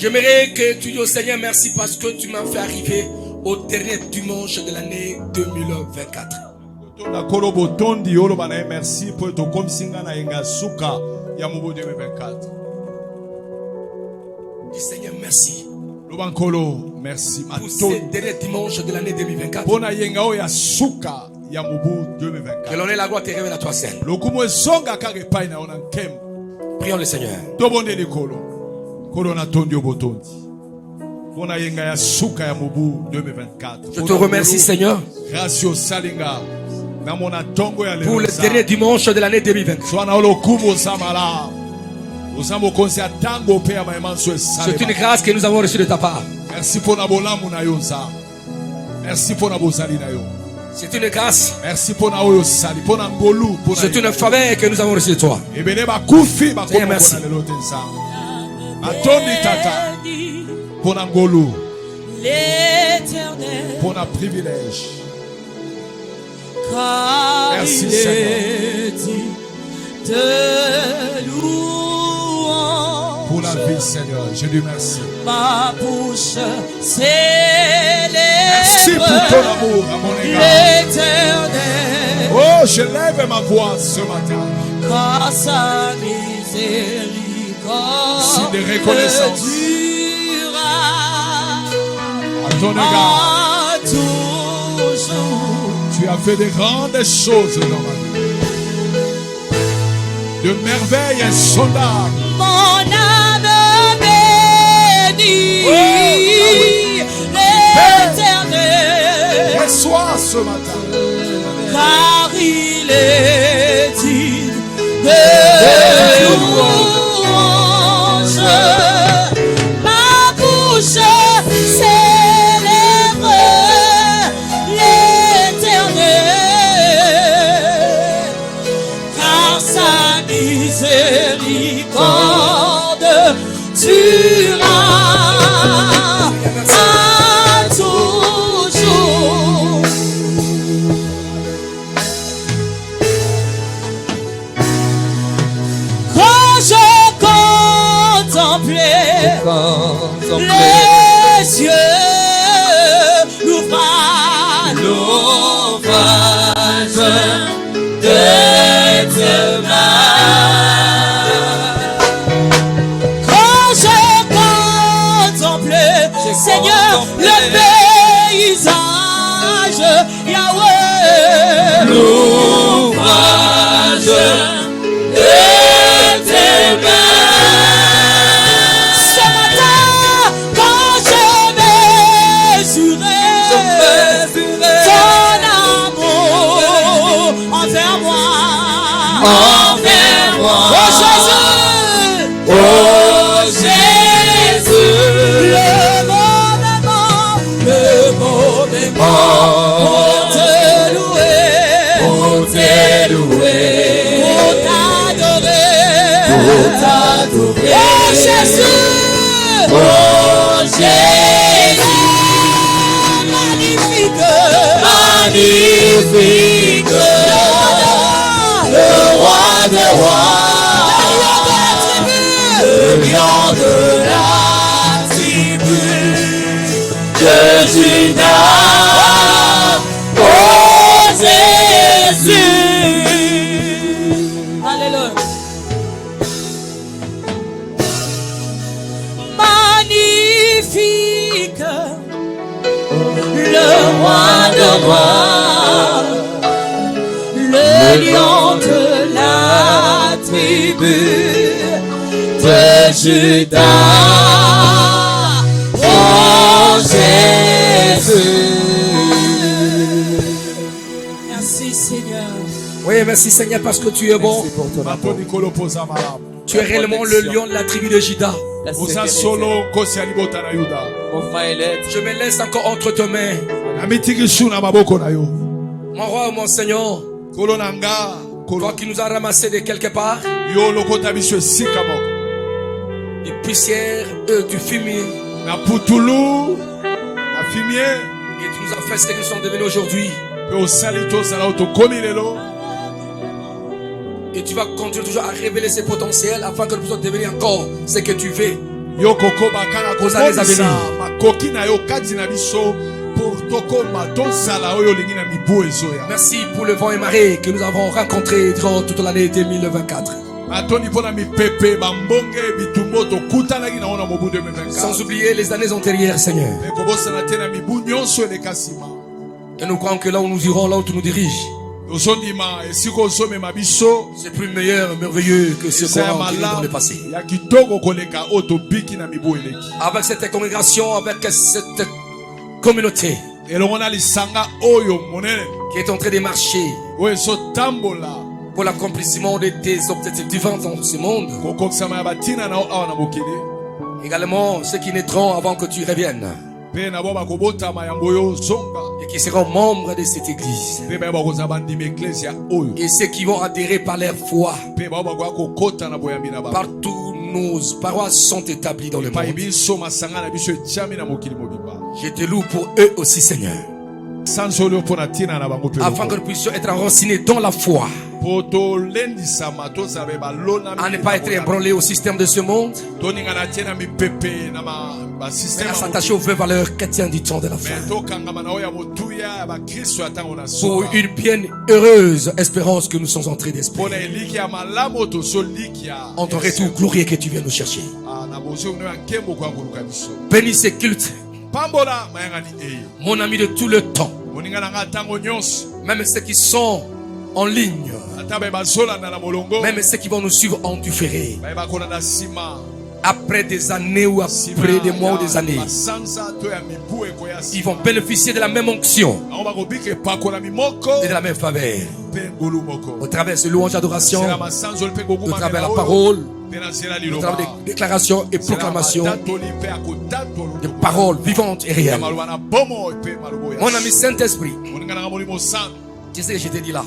J'aimerais que tu dis au Seigneur merci parce que tu m'as fait arriver au dernier dimanche de l'année 2024. Merci pour ton komisinga na yenga suka ya mubu 2024. Dis Seigneur merci. Lobankolo merci Pour ce dernier dimanche de l'année 2024. Pona yenga o ya suka ya mubu 2024. Que l'on ait la gloire te révèle à toi seul. Lokumo songa kage pai na ona kem. Prions le Seigneur. Tobonde likolo. Kolo na tondi obotondi. Pona yenga ya suka ya mubu 2024. Je te remercie Seigneur. Gracias salinga. Pour le dernier dimanche de l'année 2020. C'est une grâce que nous avons reçue de ta part. Merci pour Merci pour c'est une grâce. Merci pour c'est une faveur que nous avons reçue de toi. Seigneur, merci. L'éternel. Pour un privilège. Car merci il est dit de louange. Pour la vie, Seigneur, je dis merci. Ma bouche célèbre. Merci pour ton amour à mon égard. L'éternel. Oh, je lève ma voix ce matin. Car sa miséricorde. Si de reconnaissance. À ton égard. Toujours. Tu as fait de grandes choses dans ma vie. De merveilles insondables. Mon âme bénit l'Éternel. Reçois ce matin. Car il est digne de louange. Ma bouche célèbre l'Éternel. Car sa miséricorde durera à toujours. Quand je contemplais les yeux, l'ouvrage de tes mains. Quand je contemplais, Seigneur, le paysage, Yahweh, l'ouvrage de tes mains. Ce matin, quand je mesurais ton amour envers moi, oh Jésus, oh Jésus, le moment pour te louer, pour t'adorer, oh Jésus, magnifique, le roi des rois, le lion de la tribu de Judas, oh Jésus. Alléluia. Magnifique, le roi de rois, le lion de la tribu de Judas, oh Jésus. Merci Seigneur. Oui, merci Seigneur parce que tu es bon. Tu es réellement le lion de la tribu de Juda. Je me laisse encore entre tes mains. Mon roi, mon Seigneur, toi qui nous as ramassés de quelque part, des poussières, du fumier, et tu nous as fait ce que nous sommes devenus aujourd'hui. Et tu vas continuer toujours à révéler ses potentiels afin que nous puissions devenir encore ce que tu veux. Yo kokoba kaka Aux années à komonisa venir. makoki na yo kati na biso pour tokoma tosala oyo olingi na mibu ezoya. Merci pour le vent et marée que nous avons rencontré durant toute l'année 2024. Atoni mpona mipepe bambonge bitumbo tokutanaki na ona mobu Sans 2024. oublier les années antérieures, Seigneur. Ekobosana te na mibu nyonso eleka nsima. Et nous croyons que là où nous irons, là où tu nous diriges, Ozondima esika ozomema biso c'est plus meilleur, merveilleux que ce eza ya qu'on a entendu dans le malamu passé. ya kitoko koleka oyo tobiki na mibu eleki. Avec cette congrégation, avec cette communauté elongo na lisanga oyo monene qui est en train de marcher oyo ezotambola pour l'accomplissement de tes objectifs divins dans ce monde. kokokisama ya batina na yo awa na mokili. Également ceux qui naîtront avant que tu reviennes Mpe na bo bakobotama yango oyo zonga et qui seront membres de cette église. mpe bayo bakozala bandima eklesia oyo Et ceux qui vont adhérer par leur foi. mpe bayo bakoya kokota na boyambi na bango. Partout nos paroisses sont établies dans le epai monde. biso masanga na biso etiami na mokili mobimba. Je te loue pour eux aussi, Seigneur. sanso oyo mpo na ntina na bango mpe Afin que nous puissions être enracinés dans la foi. mpo tolendisama tozala be balonami À ne pas être ébranlés au système de ce monde. toningana tie na mipepe na Mais basysteme à s'attacher aux vraies valeurs chrétiennes du temps de la fin. me tokangama na oyo ya motuya ya bakristo ya ntango na Pour soka une bien heureuse espérance que nous sommes en train mpo d'espérer. na eliki ya malamu tozolikia En ton retour glorieux que tu viens nous chercher. na bozwi no ya nkembo koya koluka biso. Bénis ces cultes, pambola mayangani eye mon ami de tout le temps. moninga na nga ntango nyonso Même ceux qui sont en ligne. ata baye bazolanda na molongo Même ceux qui vont nous suivre en différé. baye bakolanda nsima Après des années ou après des mois ou des années. basanza to ya mibu ekoya Ils vont bénéficier de la même onction bango bakobika epakolami moko et de la même faveur. mpe ngolu moko Au travers de louanges d'adoration, sela masanzoli mpe au travers de la kokumamela parole, mpe na nzela au liloba travers des déclarations et proclamations, matatoli mpe akotatolo de paroles vivantes et ya réelles. maloba na bomo mpe maloba ya Mon ami Saint-Esprit, moninga nanga molimo santo tu sais que je t'ai dit là.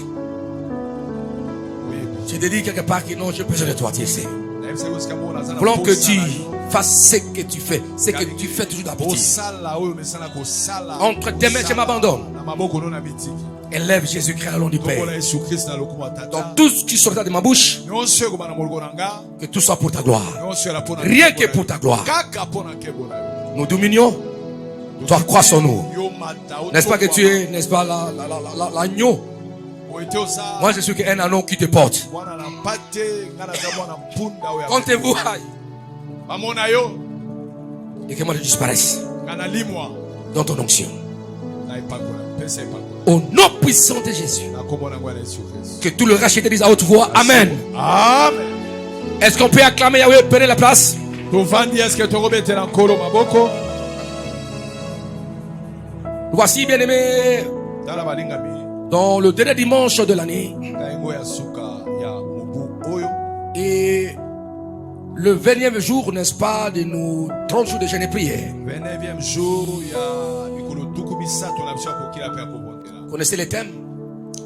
oyebi Je t'ai dit quelque part que non, j'ai besoin de toi, tu sais. nayebisa kosika moko naza na Voulons que posa tu na yo. fasses ce que tu fais, ce que tu fais toujours d'habitude. kosala oyo mesana kosala Entre tes mains, je m'abandonne. na maboko no na mitiki Élève Jésus-Christ à l'on du Père. tokola yesu kristo na lokumu ya Donc tata tout ce qui sortira de ma bouche, nyonso ekobana na moloko na nga que tout soit pour ta gloire. nyonso ela mpo na Rien nkembo que na pour yo. ta gloire. kaka mpo na nkembo na yo. Nous dominions, toi croissons-nous. Yo mata, N'est-ce pas que tu es, n'est-ce pas, l'agneau? Oyo te oza Moi, je suis qu'un anneau qui te porte. mwana na mpate nga naza mwana mpunda oyo Comptez-vous bamona yo et que moi je disparaisse nga nalimwa dans ton onction. na epakola pesa epakola Au nom puissant de Jésus. na kombo na ngwa na yesu kristo Que tout le racheté dise à haute voix, Amen. amen. Est-ce qu'on peut acclamer Yahweh, prenez la place? tovandi eske tokobetela nkolo maboko Voici, bien-aimés, tala balingami dans le dernier dimanche de l'année na yango ya suka ya mobu oyo et le 20e jour, n'est-ce pas, de nos 30 jours de jeûne et prière. 29e jour ya mikolo tuku misato na biso ya kokila mpe ya kobondela Vous connaissez les thèmes?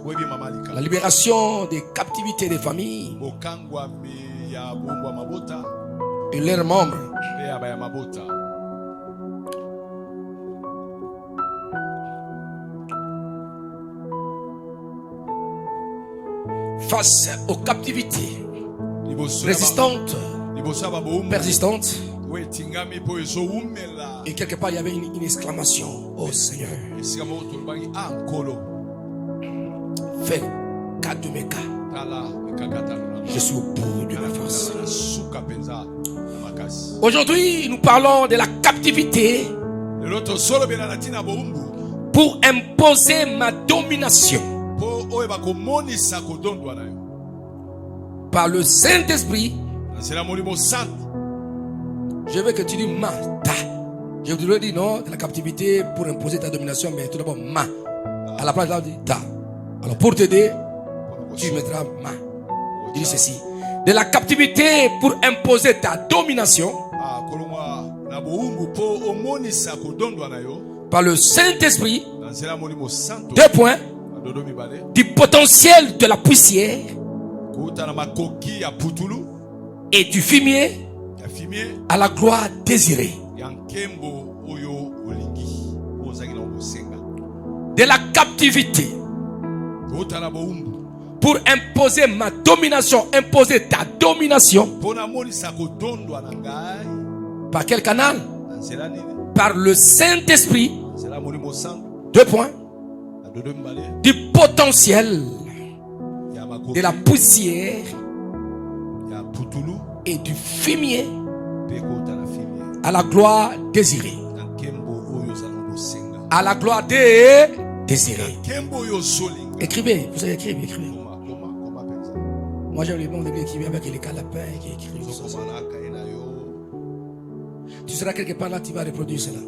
oyebi mama La lika libération des captivités des familles bokangwami ya bombwa mabota et leurs membres. mpe ya baya mabota Face aux captivités liboso ya ba- résistantes, liboso ya babowumbu persistantes. oyo etingami mpo ezowumela Et quelque part, il y avait une exclamation. Oh Seigneur, esika moko tolobaki nkolo fais cas de mes cas. tala ekakatano na Je suis au bout de ma force. na suka mpenza na makasi Aujourd'hui, nous parlons de la captivité lelo tosolobela na ntina bowumbu pour imposer ma domination mpo oyo bakomonisa kodondwa na yo par le Saint-Esprit. na nzela molimo santo. Je veux que tu dis ma, ta. Je voudrais dire non, de la captivité pour imposer ta domination, mais tout d'abord ma. À la place, là, on dit ta. Alors pour t'aider, tu mettras ma. Il dit ceci. De la captivité pour imposer ta domination kolongwa na bowumbu mpo omonisa kodondwa na yo par le Saint-Esprit. na nzela molimo santo. 2 points. Adodo mibale Du potentiel de la poussière kouta na makoki ya putulu et du fumier ya fimie à la gloire désirée. ya nkembo oyo olingi oyo ozalaki na kosenga De la captivité kouta na bowumbu pour imposer ma domination, imposer ta domination mpo namonisa kodondwa na ngai Par quel canal? na nzela nini Par le Saint-Esprit. nzela molimo santu 2 points. na dodo mbale Du potentiel, ya makoki de la poussière ya putulu et du fumier pe kota na fimie à la gloire désirée. na nkembo oyo ozala kosenga À la gloire désirée. nkembo oyo ozolinga Écrivez, vous savez écrire, écrivez. koma penza Moi j'aime les bons de écrire avec les calepins qui écrivent. ozokoma na kaye na yo Tu seras quelque part là, tu vas reproduire cela.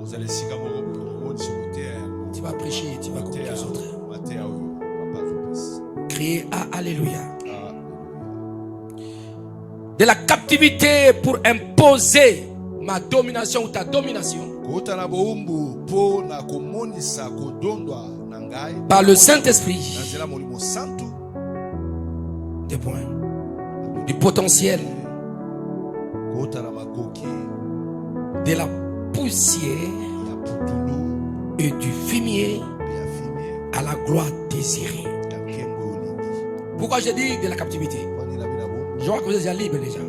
ozala esika moko omonisi koteya yango Tu vas prêcher, tu vas convaincre les autres. mateya oyo papa azopesa Crier à Alléluia. De la captivité pour imposer ma domination ou ta domination. kota na bowumbu mpo na komonisa kodondwa na ngai Par le Saint-Esprit. na nzela molimo santu 2 points. Du potentiel, kota na makoki de la poussière ya putulu et du fumier pe ya fimie à la gloire désirée. ya nkembo olingi Pourquoi je dis de la captivité? kwani labi na bombu Je vois que vous êtes déjà libres déjà.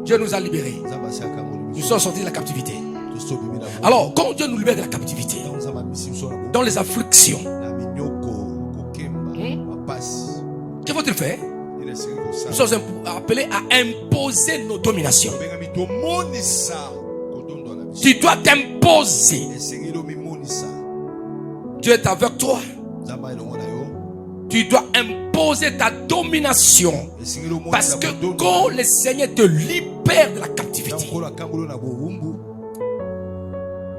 Dieu nous a libérés. nzambe asiaka molimo Nous sommes sortis de la captivité. toso bimi na bombu Alors, quand Dieu nous libère de la captivité, ntango nzambe amisi biso na bombu dans les afflictions, na minyoko kokemba mapasi que faut-il faire? ila esili Nous kosala sommes appelés à imposer nos dominations. obengami tomonisa kodondwa na biso Tu dois t'imposer. esengeli omimonisa Dieu est avec toi. nzambe elongo na yo Tu dois imposer ta domination. esengeli Parce omonisa que quand le Seigneur te libère de la captivité, nkolo akambolo na bowumbu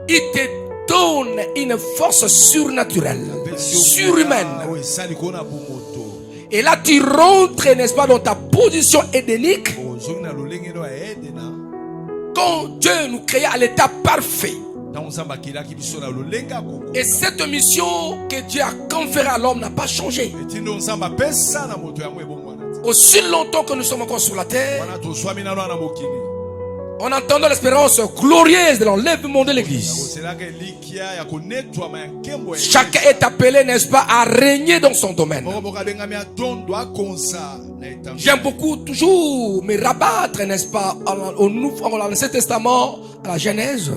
il te donne une force surnaturelle, surhumaine. oyo esali kona bomoto Et là, tu rentres, n'est-ce pas, dans ta position édénique. ozongi na lolenge no ya edena Quand Dieu nous créa à l'état parfait. ntango nzambe akelaki biso na lolenge ya kongo Et cette mission que Dieu a conférée à l'homme n'a pas changé. etindo nzambe apesa na moto yango ebongwana te Aussi longtemps que nous sommes encore sur la terre, wana tozwami nano na mokili en attendant l'espérance glorieuse de l'enlèvement de l'église. yakoselaka elikia ya konetwama ya nkembo ya Chacun est appelé, n'est-ce pas, à régner dans son domaine. moko moko abengami atondo akonza na etambe J'aime beaucoup toujours me rabattre, n'est-ce pas, dans l'Ancien Testament, à la Genèse.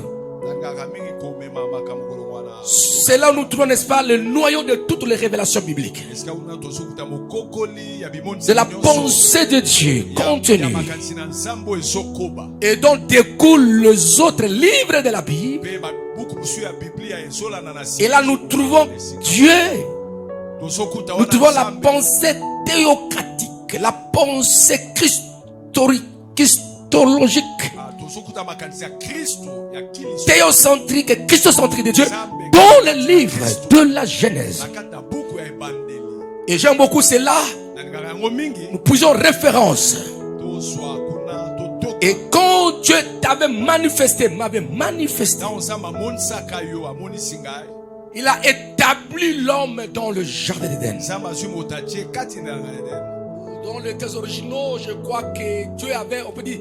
nangaka mingi komema makambo kolongo wana C'est là où nous trouvons, n'est-ce pas, le noyau de toutes les révélations bibliques. esika una tozokuta mokokoli ya bimonisi C'est la nyonso pensée de Dieu ya contenue makanisi na nzambo ezokoba et dont découlent les autres livres de la Bible. mpe babuku mosusu ya biblia ezolanda na Et là, nous trouvons Dieu. tozokuta Nous wana trouvons la nzambe pensée théocratique, la pensée christologique, tozokuta makanisi ya kristo ya kiliso théocentrique et christocentrique de Dieu dans le livre de la Genèse. na kati na buku ya ebandeli Et j'aime beaucoup cela. nalingaka yango mingi Nous puisons référence. tozwa kuna totoka Et quand Dieu t'avait manifesté, m'avait manifesté, ntango nzambe amonisaka yo amonisi ngai il a établi l'homme dans le jardin d'Éden. nzambe azwi moto atie kati na Eden. Dans les textes originaux, je crois que Dieu avait, on peut dire,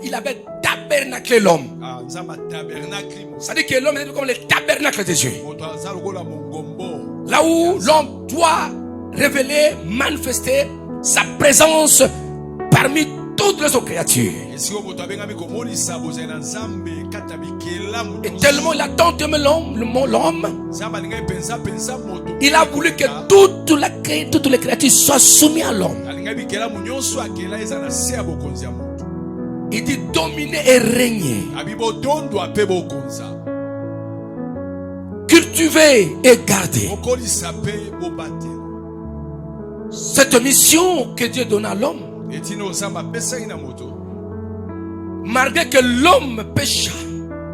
il avait tabernaclé l'homme. nzambe atabernakli moto C'est-à-dire que l'homme est comme le tabernacle de Dieu. moto aza lokola mongombo Là où l'homme doit révéler, manifester sa présence parmi toutes les autres créatures. esika moto abengami komonisa bozali na nzambe kati ya bikelamu Et tellement il a tant aimé l'homme, nzambe alingai penza moto il a voulu que toutes les créatures soient soumises à l'homme. alingai bikelamu nyonso akela eza na se ya bokonzi ya moto Il dit dominer et régner, abi botondwa mpe bokonza cultiver et garder. bokolisa mpe bobatela Cette mission que Dieu donne à l'homme, etina nzambe apesaki na moto malgré que l'homme pécha,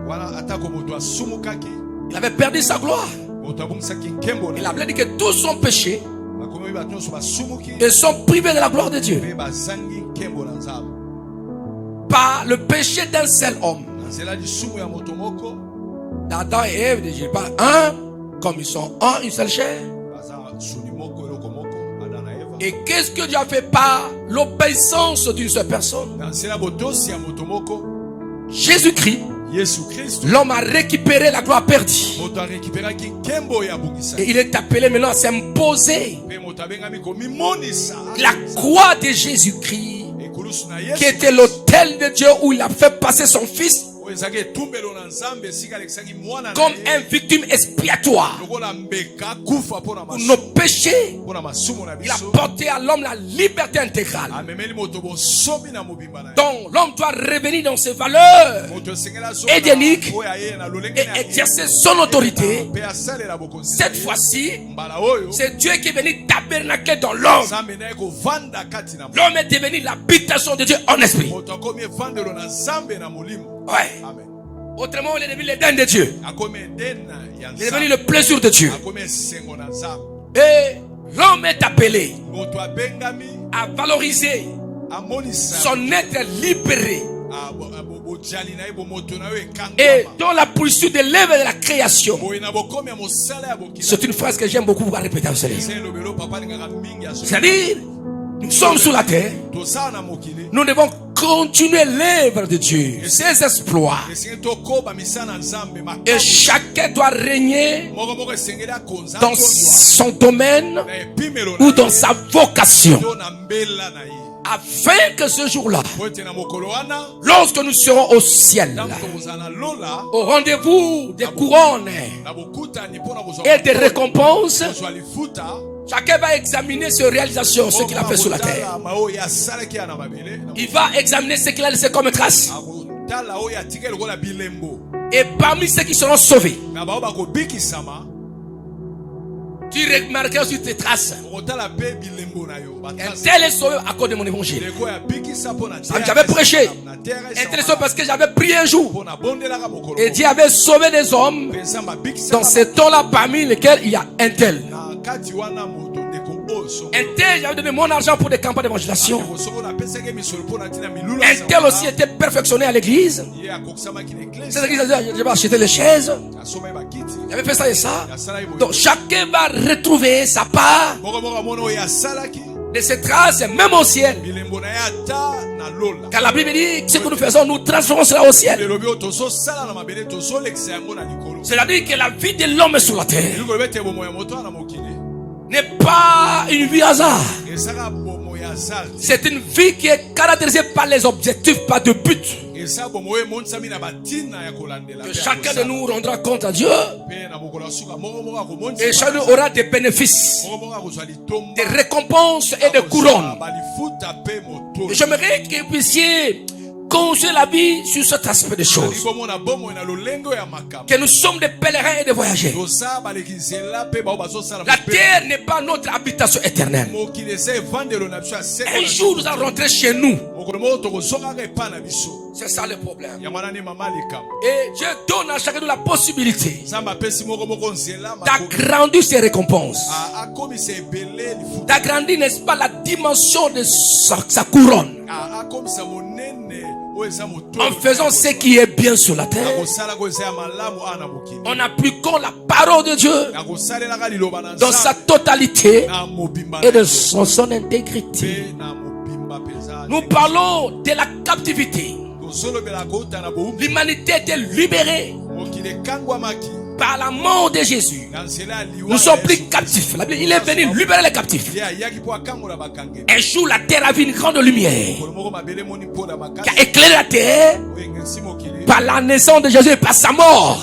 wana atako moto asumukaki il avait perdu sa gloire. moto abongisaki nkembo Il na a dit que tous ont péché bakomi bato nyonso basumuki et sont privés de la gloire de Dieu mpe bazangi nkembo na nzambe par le péché d'un seul homme. na nzela lisumu ya moto moko Adam et Ève, je parle un, comme ils sont un, une seule chair. baza suni moko eloko moko Adam na Eva Et qu'est-ce que Dieu a fait par l'obéissance d'une seule personne? na nzela botosi ya moto moko Jésus-Christ, yesu kristo l'homme a récupéré la gloire perdue. moto arekiperaki nkembo ya bongisa Et il est appelé maintenant à s'imposer mpe moto abengami komimonisa la croix de Jésus-Christ, ekulusu na qui yesu était l'autel de Dieu où il a fait passer son fils. comme un victime expiatoire pour nos péchés. Il a porté à l'homme la liberté intégrale. Donc l'homme doit revenir dans ses valeurs édéniques et exercer son autorité. Cette fois-ci, c'est Dieu qui est venu tabernaquer dans l'homme. L'homme est devenu l'habitation de Dieu en esprit. Ouais. Autrement, il est devenu l'Éden de Dieu. Il est devenu le plaisir de Dieu. Et l'homme est appelé à valoriser son être libéré et dans la poursuite de l'œuvre de la création. C'est une phrase que j'aime beaucoup vous répéter à cela. C'est-à-dire, nous sommes sur la terre, nous devons continuer l'œuvre de Dieu, ses exploits, et chacun doit régner dans son domaine ou dans sa vocation, afin que ce jour-là, lorsque nous serons au ciel, au rendez-vous des couronnes et des récompenses, chacun va examiner ses réalisations, ce qu'il a fait sur la terre. Il va examiner ce qu'il a laissé comme trace. Et parmi ceux qui seront sauvés, tu remarqueras sur tes traces. Un tel est sauvé à cause de mon évangile. J'avais prêché. Un tel est sauvé parce que j'avais prié un jour. Et Dieu avait sauvé des hommes dans ce temps-là parmi lesquels il y a un tel. Un tel, j'avais donné mon argent pour des campagnes d'évangélisation. Un tel aussi était perfectionné à l'église. Cette église, j'avais acheté les chaises. J'avais fait ça et ça. Donc chacun va retrouver sa part de ces traces, même au ciel. Car la Bible dit, ce que nous faisons, nous transformons cela au ciel. C'est-à-dire que la vie de l'homme sur la terre n'est pas une vie hasard. C'est une vie qui est caractérisée par les objectifs, pas de but. Que chacun de nous rendra compte à Dieu. Et chacun aura des bénéfices, des récompenses et des couronnes. Et j'aimerais que vous puissiez construire la vie sur cet aspect des choses. Que nous sommes des pèlerins et des voyageurs. La terre n'est pas notre habitation éternelle. Un jour nous allons rentrer chez nous. C'est ça le problème. Et Dieu donne à chacun de nous la possibilité d'agrandir ses récompenses, d'agrandir, n'est-ce pas, la dimension de sa couronne, en faisant ce qui est bien sur la terre, en appliquant la parole de Dieu dans sa totalité et de son intégrité. Nous parlons de la captivité. L'humanité était libérée par la mort de Jésus. Nous sommes plus captifs. Il est venu libérer les captifs. Un jour, la terre a vu une grande lumière qui a éclairé la terre par la naissance de Jésus et par sa mort.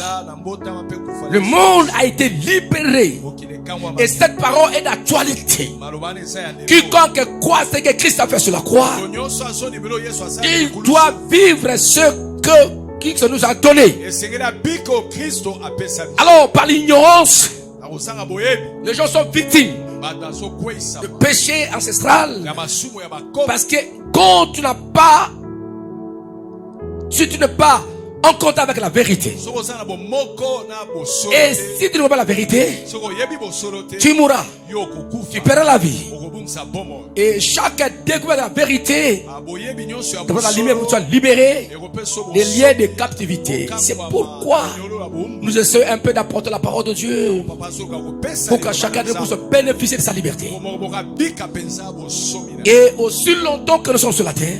Le monde a été libéré. Et cette parole est d'actualité. Quiconque croit ce que Christ a fait sur la croix, il doit vivre ce que Christ nous a donné. Alors, par l'ignorance, les gens sont victimes de péché ancestral. Parce que quand tu n'as pas, si tu n'es pas en contact avec la vérité, et si tu n'as pas la vérité, tu mourras, tu perdras la vie. Et chaque découverte de la vérité, devant la lumière, pour soit libéré des liens de captivité. C'est pourquoi nous essayons un peu d'apporter la parole de Dieu pour que chacun de nous puisse bénéficier de sa liberté. Et aussi longtemps que nous sommes sur la terre,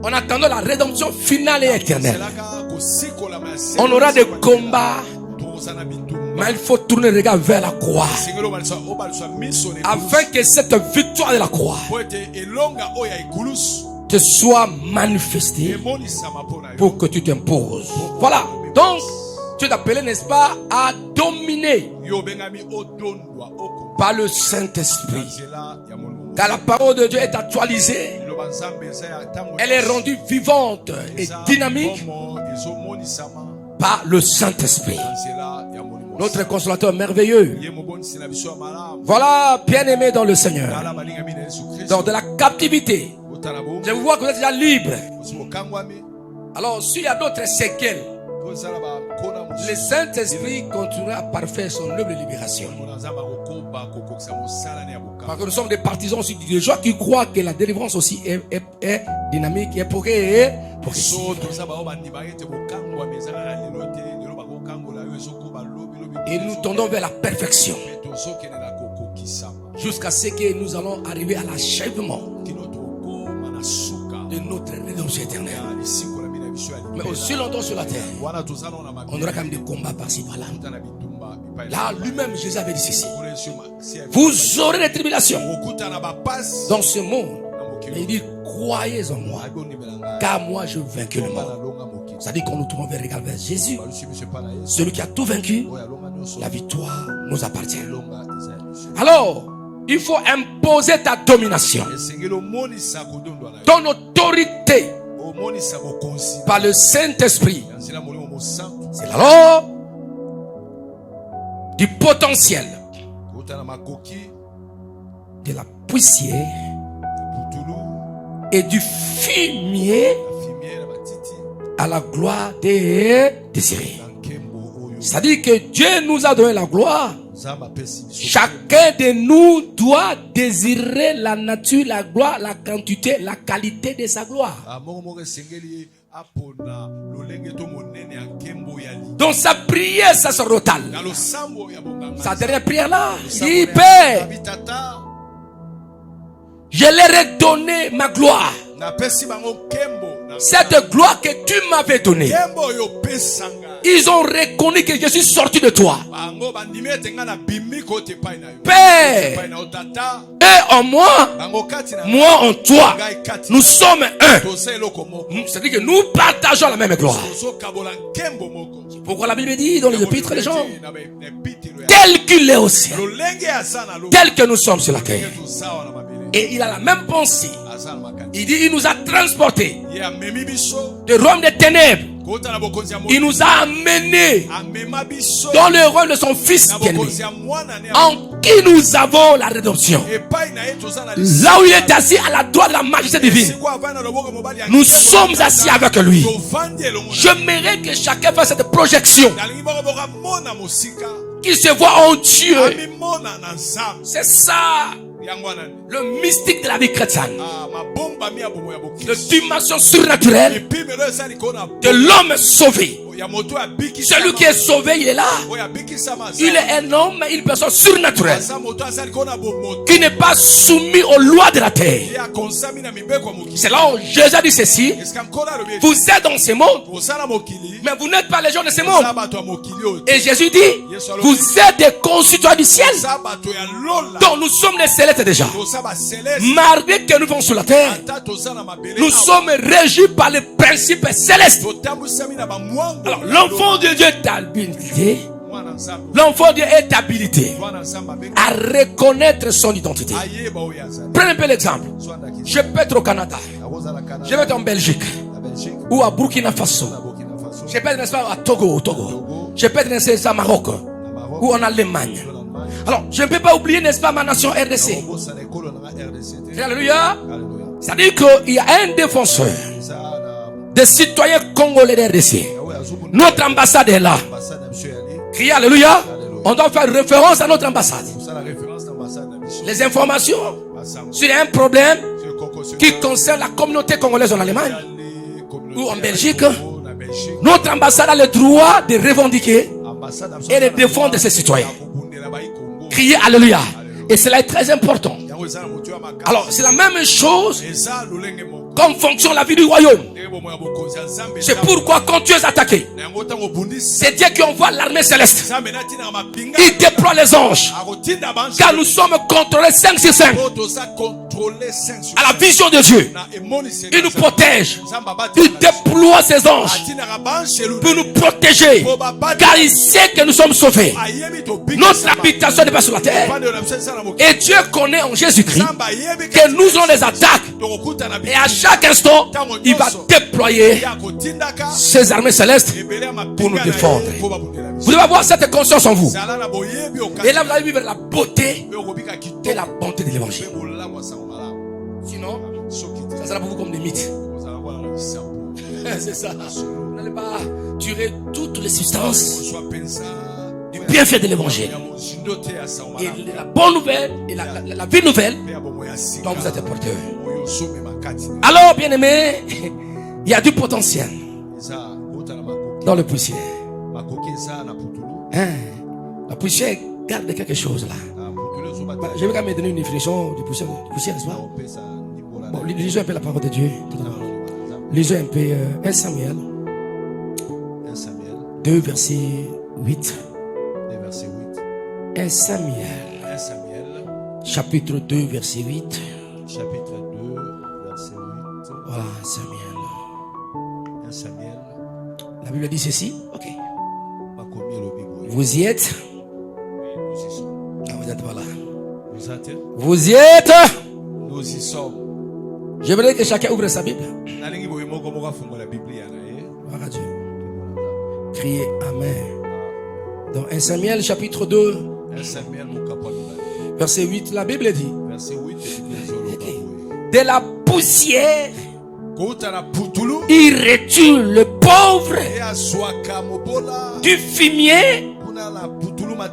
en attendant la rédemption finale et éternelle, on aura des combats. Mais il faut tourner le regard vers la croix, afin que cette victoire de la croix te soit manifesté pour que tu t'imposes. Voilà. Donc, tu es appelé, n'est-ce pas, à dominer par le Saint-Esprit. Car la parole de Dieu est actualisée. Elle est rendue vivante et dynamique par le Saint-Esprit. Notre consolateur merveilleux. Voilà, bien-aimé dans le Seigneur. Dans de la captivité. Je vous vois que vous êtes déjà libre. Alors, s'il y a d'autres séquelles, le Saint-Esprit continuera à parfaire son œuvre de libération. Parce que nous sommes des partisans aussi des gens qui croient que la délivrance aussi est dynamique et progressive. Et nous tendons vers la perfection jusqu'à ce que nous allons arriver à l'achèvement de notre rédemption éternelle. Mais aussi longtemps sur la terre, on aura quand même des combats par-ci par-là. Là, lui-même, Jésus avait dit ceci: vous aurez des tribulations dans ce monde. Mais il dit: croyez en moi, car moi je vaincu le monde. C'est-à-dire qu'on nous tourne vers Jésus, celui qui a tout vaincu. La victoire nous appartient. Alors, il faut imposer ta domination, ton autorité par le Saint-Esprit. C'est alors du potentiel, de la poussière et du fumier à la gloire des désirés. C'est-à-dire que Dieu nous a donné la gloire. Chacun de nous doit désirer la nature, la gloire, la quantité, la qualité de sa gloire. Dans sa prière sacerdotale, sa dernière prière là, il dit: Père, je leur ai donné ma gloire. Cette gloire que tu m'avais donnée, ils ont reconnu que je suis sorti de toi. Père, et en moi, moi en toi, nous sommes un. C'est-à-dire que nous partageons la même gloire. Pourquoi la Bible dit dans les épîtres des gens, tel qu'il est au ciel, tel que nous sommes sur la terre. Et il a la même pensée. Il dit: il nous a transportés de royaume des ténèbres. Il nous a amenés dans le royaume de son Fils bien-aimé, en qui nous avons la rédemption. Là où il est assis à la droite de la majesté divine, nous sommes assis avec lui. J'aimerais que chacun fasse cette projection, qu'il se voit en Dieu. C'est ça le mystique de la vie chrétienne, la dimension surnaturelle de l'homme sauvé. Celui qui est sauvé, il est là. Il est un homme, une personne surnaturelle qui n'est pas soumis aux lois de la terre. C'est là où Jésus a dit ceci: vous êtes dans ce monde, mais vous n'êtes pas les gens de ce monde. Et Jésus dit: vous êtes des concitoyens du ciel. Donc nous sommes les célestes déjà. Malgré que nous vivons sur la terre, nous sommes régis par les principes célestes. Alors, l'enfant de Dieu est habilité. L'enfant de Dieu est habilité à reconnaître son identité. Prenez un peu l'exemple. Je peux être au Canada, je peux être en Belgique ou à Burkina Faso, je peux être, n'est-ce pas, à Togo, je peux être, n'est-ce pas, à Maroc ou en Allemagne. Alors, je ne peux pas oublier, n'est-ce pas, ma nation RDC. Alléluia. C'est-à-dire qu'il y a un défenseur des citoyens congolais de RDC. Notre ambassade est là. Criez Alléluia. On doit faire référence à notre ambassade. Les informations sur un problème qui concerne la communauté congolaise en Allemagne ou en Belgique, notre ambassade a le droit de revendiquer et de défendre ses citoyens. Criez Alléluia. Et cela est très important. Alors, c'est la même chose comme fonction de la vie du royaume. C'est pourquoi quand tu es attaqué, c'est Dieu qui envoie l'armée céleste. Il déploie les anges. Car nous sommes contrôlés 5 sur 5. À la vision de Dieu. Il nous protège. Il déploie ses anges pour nous protéger. Car il sait que nous sommes sauvés. Notre habitation n'est pas sur la terre. Et Dieu connaît en Jésus-Christ que nous avons les attaques. Et à chaque instant, il va déployer ses armées célestes pour nous défendre. Vous devez avoir cette conscience en vous. Et là, vous allez vivre la beauté et la bonté de l'évangile. Sinon, ça sera pour vous comme des mythes. C'est ça. Vous n'allez pas tuer toutes les substances du bienfait de l'évangile. Et la bonne nouvelle et la vie nouvelle dont vous êtes porteur. Alors, bien aimé, il y a du potentiel dans le poussière. La poussière garde quelque chose là. Je vais quand même donner une définition du poussière, n'est-ce pas? Bon, lisons un peu la parole de Dieu. Lisons un peu 1 Samuel 2 verset 8. 1 Samuel chapitre 2 verset 8. Voilà, Samuel. La Bible dit ceci. Ok. Vous y êtes. Ah, vous êtes pas là. Vous y êtes. Nous y sommes. J'aimerais que chacun ouvre sa Bible. Voilà Dieu. Criez Amen. Dans 1 Samuel chapitre 2 verset 8, la Bible dit de la poussière il retue le pauvre, du fumier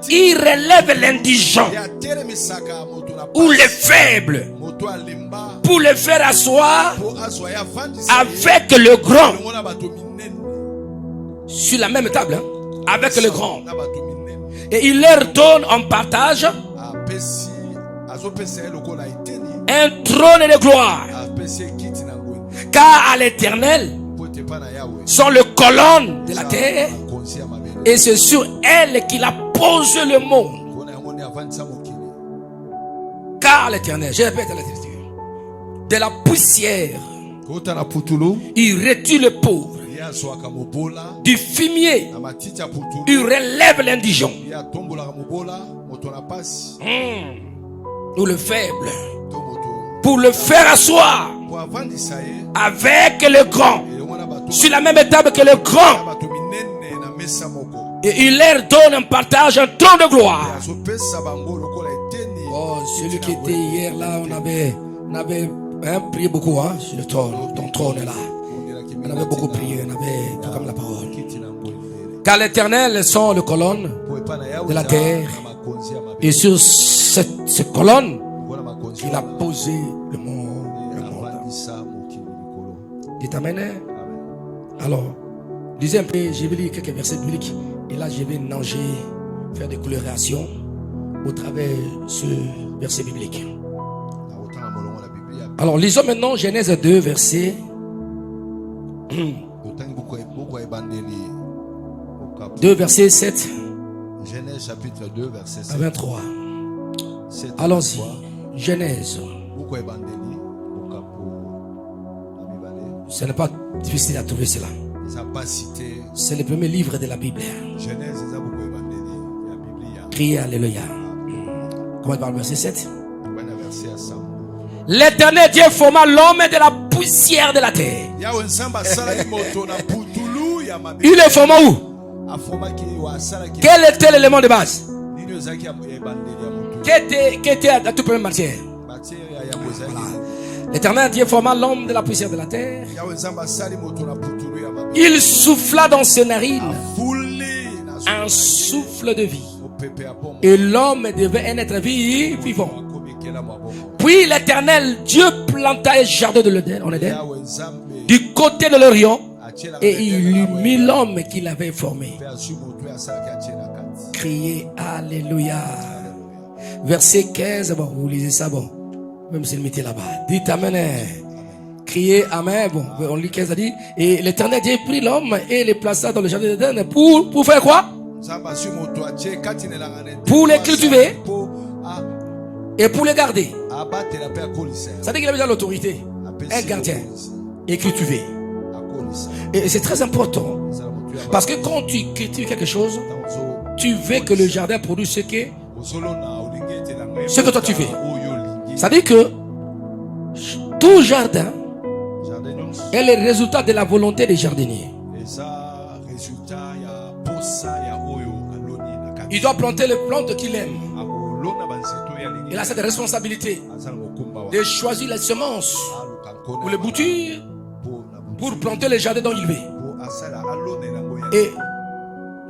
il relève l'indigent ou les faibles pour le faire asseoir avec le grand sur la même table, hein, avec le grand, et il leur donne en partage un trône de gloire, car à l'Éternel sont les colonnes de la terre, et c'est sur elle qu'il a posé le monde. Car à l'Éternel, je répète à l'Éternel, de la poussière il retue le pauvre, du fumier il relève l'indigent ou le faible pour le faire asseoir avec le grand sur la même table que le grand, et il leur donne un partage, un trône de gloire. Oh, celui qui était hier là, on avait prié beaucoup, hein, sur ton trône là. On avait beaucoup prié, on avait tout comme la parole. Car l'Éternel sont les colonnes de la terre, et sur cette colonne il a posé le monde. Dites Amen. Alors, lisez un peu, je vais lire quelques versets bibliques, et là je vais nager, faire des colorations au travers de ce verset biblique. Alors, lisons maintenant Genèse 2, verset 2, verset 7 Genèse chapitre 2, verset 7 à 23. Allons-y. Genèse. Ce n'est pas difficile à trouver cela. C'est le premier livre de la Bible. Criez Alléluia. Comment il parle, verset 7? L'Éternel Dieu forma l'homme de la poussière de la terre. Il le forma où? Quel était l'élément de base? Qui était à toute première matière? Voilà. L'Éternel Dieu forma l'homme de la poussière de la terre. Il souffla dans ses narines un souffle de vie, et l'homme devait un être vivant. Puis l'Éternel Dieu planta un jardin de l'Éden, en Éden, du côté de l'Orient, et il y mit l'homme qu'il avait formé. Criez Alléluia. Verset 15, bon, vous lisez ça, bon, même si le mettez là-bas. Dites Amen. crier Amen. Bon, on lit qu'est-ce que ça dit. Et l'Éternel Dieu prit l'homme et le plaça dans le jardin d'Éden pour faire quoi? Pour les cultiver et pour les garder. Ça dit qu'il avait déjà l'autorité. Un gardien et cultiver. Et c'est très important. Parce que quand tu cultives quelque chose, tu veux que le jardin produise ce que toi tu veux. Ça dit que tout jardin est le résultat de la volonté des jardiniers. Il doit planter les plantes qu'il aime. Il a cette responsabilité de choisir les semences ou les boutures pour planter les jardins dont il veut. Et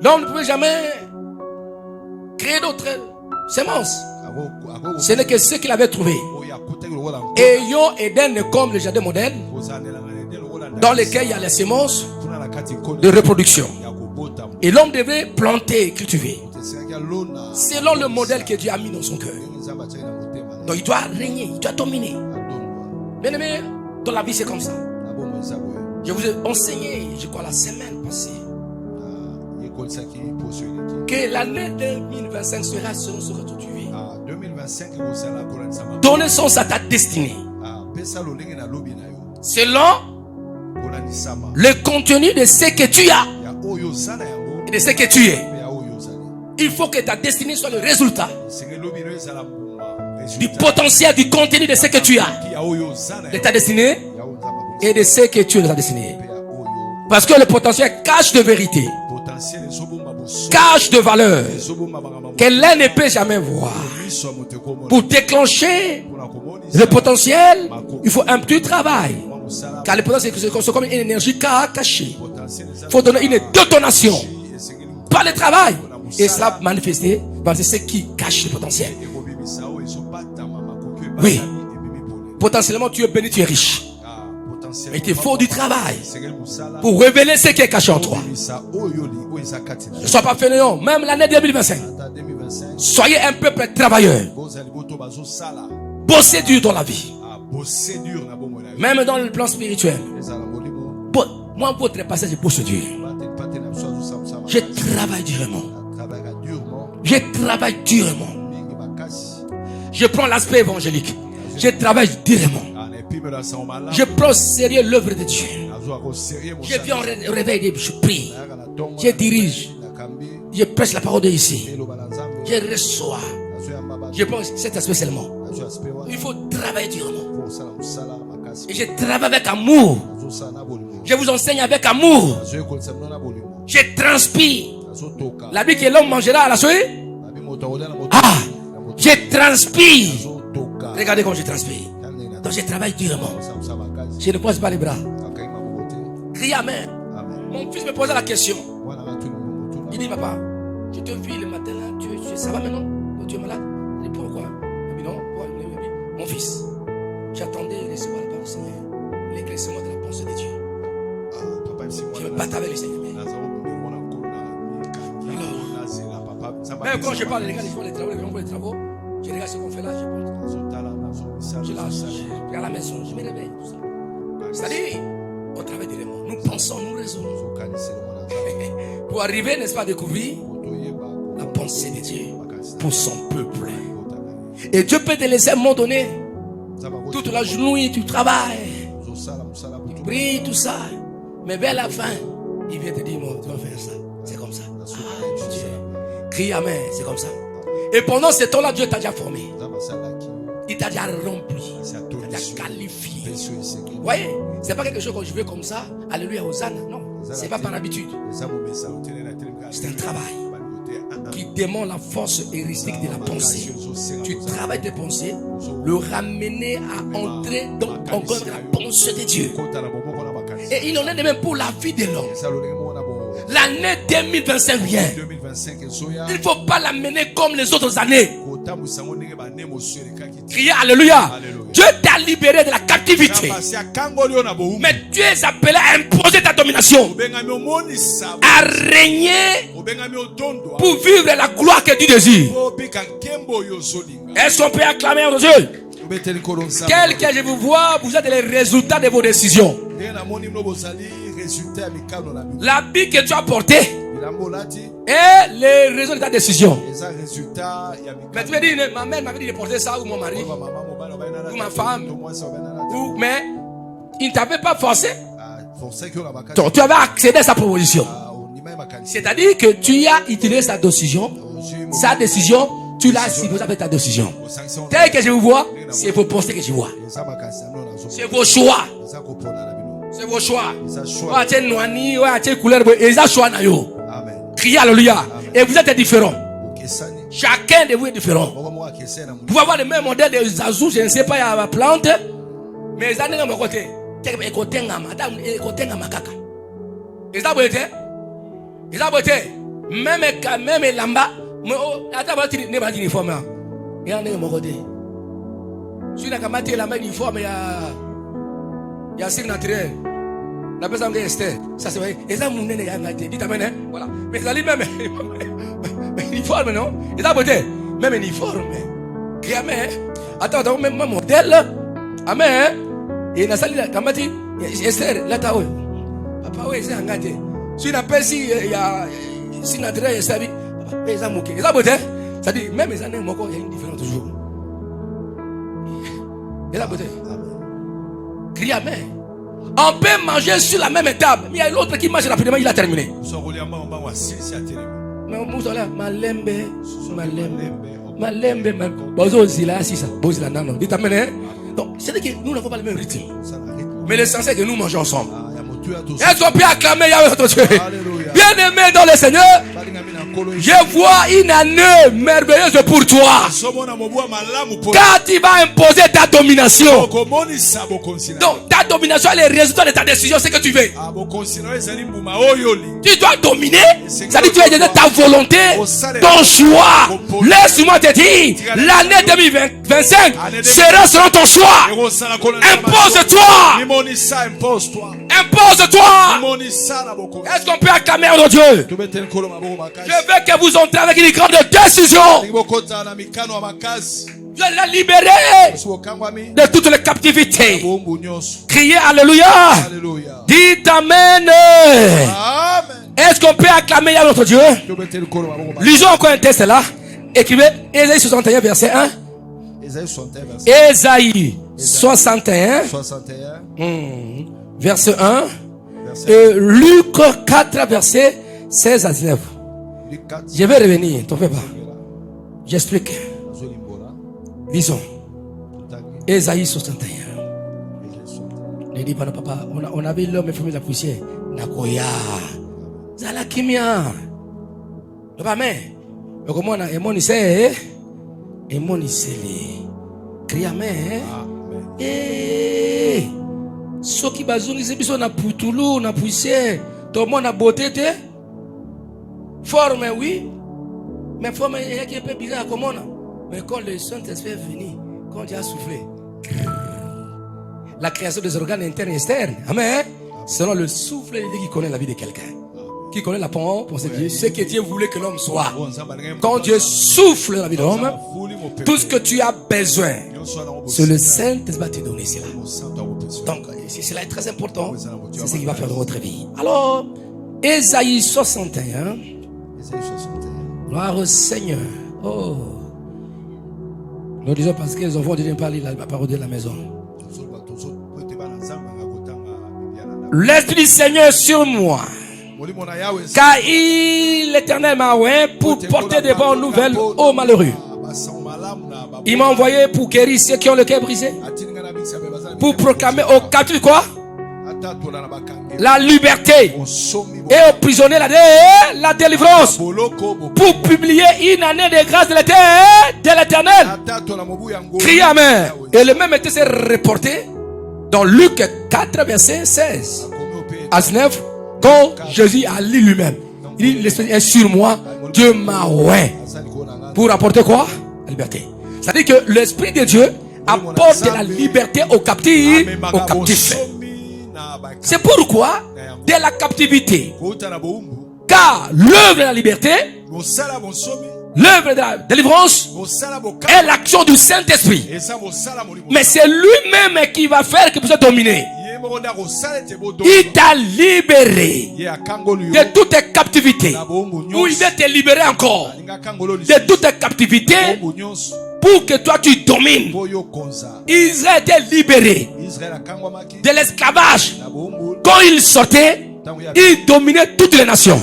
l'homme ne pouvait jamais créer d'autres semences. Ce n'est que ce qu'il avait trouvé. Et Yo Eden est comme le jardin moderne dans lequel il y a les semences de reproduction. Et l'homme devait planter et cultiver selon le modèle que Dieu a mis dans son cœur. Donc il doit régner, il doit dominer. Bien aimé, dans la vie c'est comme ça. Je vous ai enseigné, je crois la semaine passée, que l'année 2025 sera selon ce que tu veux. Donner sens à ta destinée selon le contenu de ce que tu as et de ce que tu es. Il faut que ta destinée soit le résultat du potentiel, du contenu de ce que tu as, de ta destinée et de ce que tu es de ta destinée. Parce que le potentiel cache de vérité, cache de valeur que l'un ne peut jamais voir. Pour déclencher le potentiel, il faut un petit travail. Car le potentiel c'est comme une énergie cachée. Il faut donner une détonation par le travail. Et cela manifester par ce qui cache le potentiel. Oui. Potentiellement tu es béni, tu es riche. Mais il te faut du travail pour révéler ce qui est caché en toi. Ne sois pas fainéant. Même l'année 2025. Soyez un peuple travailleur. Bossez dur dans la vie. Même dans le plan spirituel. Moi, pour trépasser, je bosse dur. Je travaille durement. Je travaille durement. Je prends l'aspect évangélique. Je travaille durement. Je prends au sérieux l'œuvre de Dieu. Je viens au réveil, je prie. Je dirige. Je prêche la parole de ici. Je reçois. Je prends cet aspect seulement. Il faut travailler durement. Et je travaille avec amour. Je vous enseigne avec amour. Je transpire. La vie que l'homme mangera à la soirée. Ah, je transpire. Regardez comment je transpire. Donc je travaille durement. Je ne pose pas les bras. Crie Amen. Mon fils me posait la question. Il dit papa, je te vis le matin là, ça va maintenant? Tu es malade? Il dit pourquoi? Il dit non, mon fils, j'attendais recevoir la parole du Seigneur, l'éclaircissement de la pensée de Dieu. Je me battais avec le Seigneur. Même quand je parle, les gars, ils font les travaux, je regarde ce qu'on fait là, je lâche, je à la maison, je me réveille, tout ça. C'est-à-dire, on travaille directement. Nous pensons, nous raisonnons. Pour arriver, n'est-ce pas, à découvrir la pensée de Dieu pour son peuple. Et Dieu peut te laisser à un moment donné, toute la journée, tu travailles, tu pries, tout ça. Mais vers la fin, il vient te dire, tu vas faire ça. C'est comme ça. Crie Amen, c'est comme ça. Et pendant ce temps-là, Dieu t'a déjà formé. Il t'a déjà rempli. Il t'a déjà qualifié. Vous voyez, c'est pas quelque chose que je veux comme ça. Alléluia, Hosanna. Non, c'est pas par habitude. C'est un travail qui demande la force heuristique de la pensée. Tu travailles tes pensées, le ramener à entrer dans encore la pensée de Dieu. Et il en est de même pour la vie de l'homme. L'année 2025 vient. Il ne faut pas l'amener comme les autres années. Criez Alléluia. Dieu t'a libéré de la captivité. Mais tu es appelé à imposer ta domination, à régner pour vivre la gloire que tu désires. Est-ce qu'on peut acclamer en Dieu? Tel que je vous vois, vous êtes les résultats de vos décisions. L'habit que tu as porté est le résultat de ta décision. Mais tu me dis, ma mère m'avait dit de porter ça, ou mon mari, ou ma femme, mais il ne t'avait pas forcé. Donc, tu avais accédé à sa proposition. C'est-à-dire que tu as utilisé sa décision, tu l'as supposé avec ta décision. Tel que je vous vois, c'est vos pensées que je vois. C'est vos choix. C'est vos choix. Criez alléluia. Et vous êtes différents. Chacun de vous est différent. Vous pouvez avoir le même modèle de Zazou, je ne sais pas, il y a la plante. Mais ça n'est pas mon côté. Même lamba. Il y a mon côté. Si vous avez la même uniforme, il y a un signe naturel. La personne qui est Esther, ça c'est vrai. Et ça, mon nez a été. Dites amen, hein? Voilà. Mais ça, même uniforme, non? Et ça, même uniforme. Amen. Attends, même modèle. Amen. Et la salle, la mati, Esther, là, t'as où? Papa, oui, c'est un gâte. Si la personne, il y a un signe naturel, il y a un et ça, mouké. Et ça, ça dit, même les années, il y a une différence toujours. Et ça, crie amen. On peut manger sur la même table, mais il y a l'autre qui mange rapidement, il a terminé. Mais donc, c'est-à-dire que nous n'avons pas le même rythme. Mais l'essentiel est que nous mangeons ensemble. Est-ce qu'on peut acclamer Yahweh notre Dieu? Bien-aimé dans le Seigneur, je vois une année merveilleuse pour toi. Car tu vas imposer ta domination. Donc ta domination est le résultat de ta décision, c'est que tu veux. Tu dois dominer. Ça dit que tu vas donner ta volonté, ton choix. Laisse-moi te dire, l'année 2025 sera selon ton choix. Impose-toi. Impose-toi. Est-ce qu'on peut acclamer notre Dieu? Je veux que vous entrez avec une grande décision. Je l'ai libéré de toutes les captivités. Criez alléluia. Dites amen. Est-ce qu'on peut acclamer notre Dieu? Lisons encore un texte là. Écrivez Ésaïe 61 verset 1. Ésaïe 61 verset 1. Et Luc 4 verset 16 à 19. Je vais revenir, t'en fais pas. J'explique. Lisons. Ésaïe 61. Il dit, papa, on avait l'homme fait la poussière. Nakoya. Zala kimia. Papa, mais. Comment on a émonisé? Émonisé. Criamé. Eh. Ce qui bazongi, c'est biso na poutoulou, na poussière. Tout le monde a beauté, te. Forme, oui. Mais forme, il y a qui est un peu bizarre, comment on. Mais quand le Saint-Esprit est venu, quand Dieu a soufflé, la création des organes internes et externes, amen, selon le souffle de Dieu qui connaît la vie de quelqu'un, qui connaît la pensée de Dieu, ce que Dieu voulait que l'homme soit. Quand Dieu souffle la vie de l'homme, tout ce que tu as besoin, c'est le Saint-Esprit qui te donne cela. Donc, cela est très important. C'est ce qui va faire dans votre vie. Alors, Ésaïe 61. Gloire au Seigneur. Oh. Nous disons parce que les enfants ne pas lire la parole de la maison. L'Esprit du Seigneur est sur moi. Car l'Éternel m'a envoyé pour porter des bonnes nouvelles aux malheureux. Il m'a envoyé pour guérir ceux qui ont le cœur brisé. Pour proclamer aux captifs quoi? La liberté. Et aux prisonniers la délivrance. Pour publier une année de grâce de l'Éternel. Criez amen. Et le même était reporté dans Luc 4 verset 16 à 19. Quand Jésus a lu lui-même, il dit l'Esprit est sur moi, Dieu m'a oué. Pour apporter quoi? La liberté. C'est-à-dire que l'Esprit de Dieu apporte la liberté aux captifs. C'est pourquoi, dès la captivité, car l'œuvre de la liberté L'œuvre de la délivrance est l'action du Saint-Esprit. Mais c'est lui-même qui va faire que vous êtes dominé. Il t'a libéré de toutes tes captivités. Ou il va te libérer encore de toutes tes captivités pour que toi tu domines. Israël était libéré de l'esclavage. Quand il sortait, il dominait toutes les nations.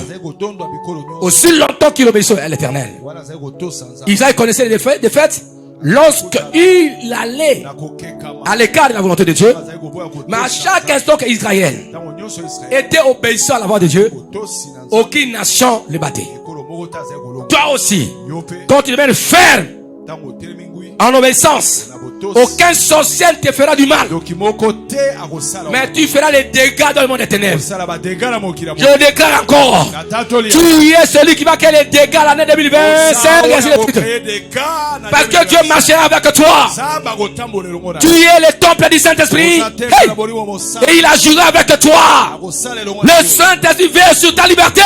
Aussi longtemps qu'il obéissait à l'Éternel. Israël connaissait les défaites lorsqu'il allait à l'écart de la volonté de Dieu. Mais à chaque instant qu'Israël était obéissant à la voix de Dieu, aucune nation le battait. Toi aussi, quand tu deviens ferme en obéissance, aucun sorcier ne te fera du mal. Mais tu feras les dégâts dans le monde des ténèbres. Je déclare encore, tu es celui qui va créer les dégâts l'année 2025 et ainsi de suite. Parce que Dieu marchera avec toi. Tu es le temple du Saint-Esprit. Hey! Et il agira avec toi. Le Saint-Esprit veille sur ta liberté.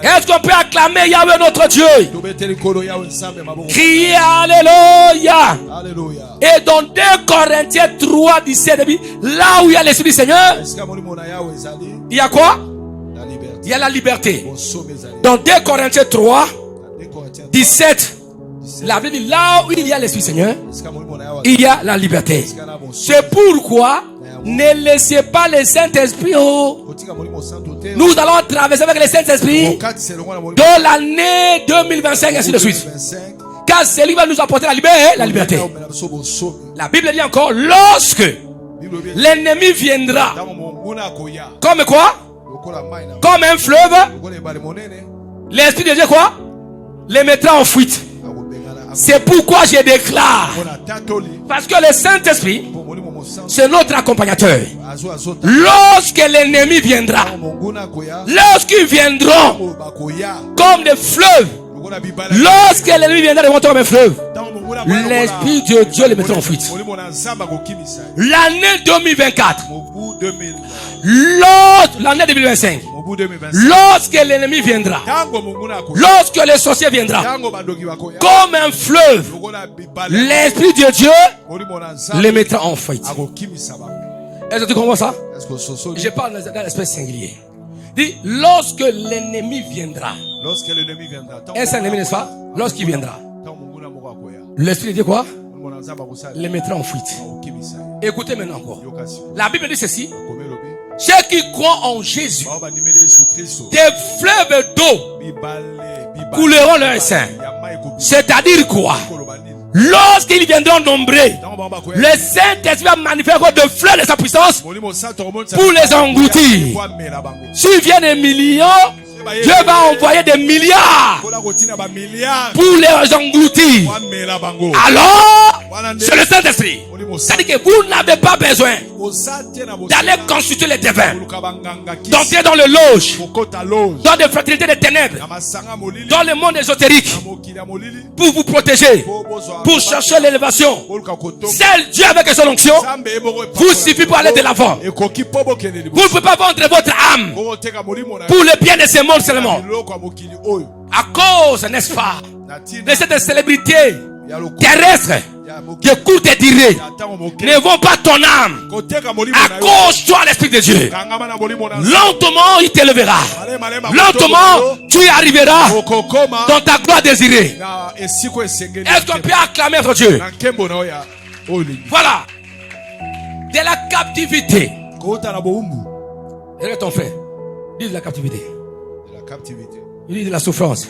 Est-ce qu'on peut acclamer Yahweh notre Dieu? Crier Alléluia. Et dans 2 Corinthiens 3, 17, là où il y a l'Esprit du Seigneur, il y a quoi? Il y a la liberté. Dans 2 Corinthiens 3, 17, la Bible dit là où il y a l'Esprit du Seigneur, il y a la liberté. C'est pourquoi ne laissez pas le Saint-Esprit. Nous allons traverser avec le Saint-Esprit dans l'année 2025 ainsi de suite. Car c'est lui qui va nous apporter la liberté. La Bible dit encore, lorsque l'ennemi viendra, comme quoi? Comme un fleuve, l'Esprit de Dieu quoi? Les mettra en fuite. C'est pourquoi je déclare, parce que le Saint-Esprit, c'est notre accompagnateur. Lorsque l'ennemi viendra, lorsqu'ils viendront comme des fleuves, lorsque l'ennemi viendra comme un fleuve, l'Esprit de Dieu les mettra en fuite. L'année 2024, l'année 2025, lorsque l'ennemi viendra, lorsque le sorcier viendra comme un fleuve, l'Esprit de Dieu les mettra en fuite. Est-ce que tu comprends ça? Je parle d'un aspect singulier. Dit, lorsque l'ennemi viendra, est-ce un ennemi, n'est-ce pas? Lorsqu'il viendra, l'Esprit de Dieu quoi? Les mettra en fuite. Écoutez maintenant encore. La Bible dit ceci: ceux qui croient en Jésus, des fleuves d'eau couleront leur sein. C'est-à-dire quoi? Lorsqu'ils viendront nombreux, le Saint-Esprit va manifester de fleurs de sa puissance pour les engloutir. S'ils viennent des millions, Dieu va envoyer des milliards pour les engloutir. Alors, c'est le Saint-Esprit. C'est-à-dire que vous n'avez pas besoin d'aller consulter les devins, d'entrer dans le loge, dans des fraternités des ténèbres, dans le monde ésotérique, pour vous protéger, pour chercher l'élévation. Seul Dieu avec son onction vous suffit pour aller de l'avant. Vous ne pouvez pas vendre votre âme pour le bien de ce monde seulement. À cause, n'est-ce pas, de cette célébrité terrestre de courte durée, ne vont pas ton âme. Accroche-toi à l'Esprit de Dieu. Lentement il t'élèvera. Lentement tu arriveras dans ta gloire désirée. Est-ce qu'on peut acclamer notre Dieu? Voilà. De la captivité. Regarde ton frère. Dis de la captivité. Il dit de la souffrance.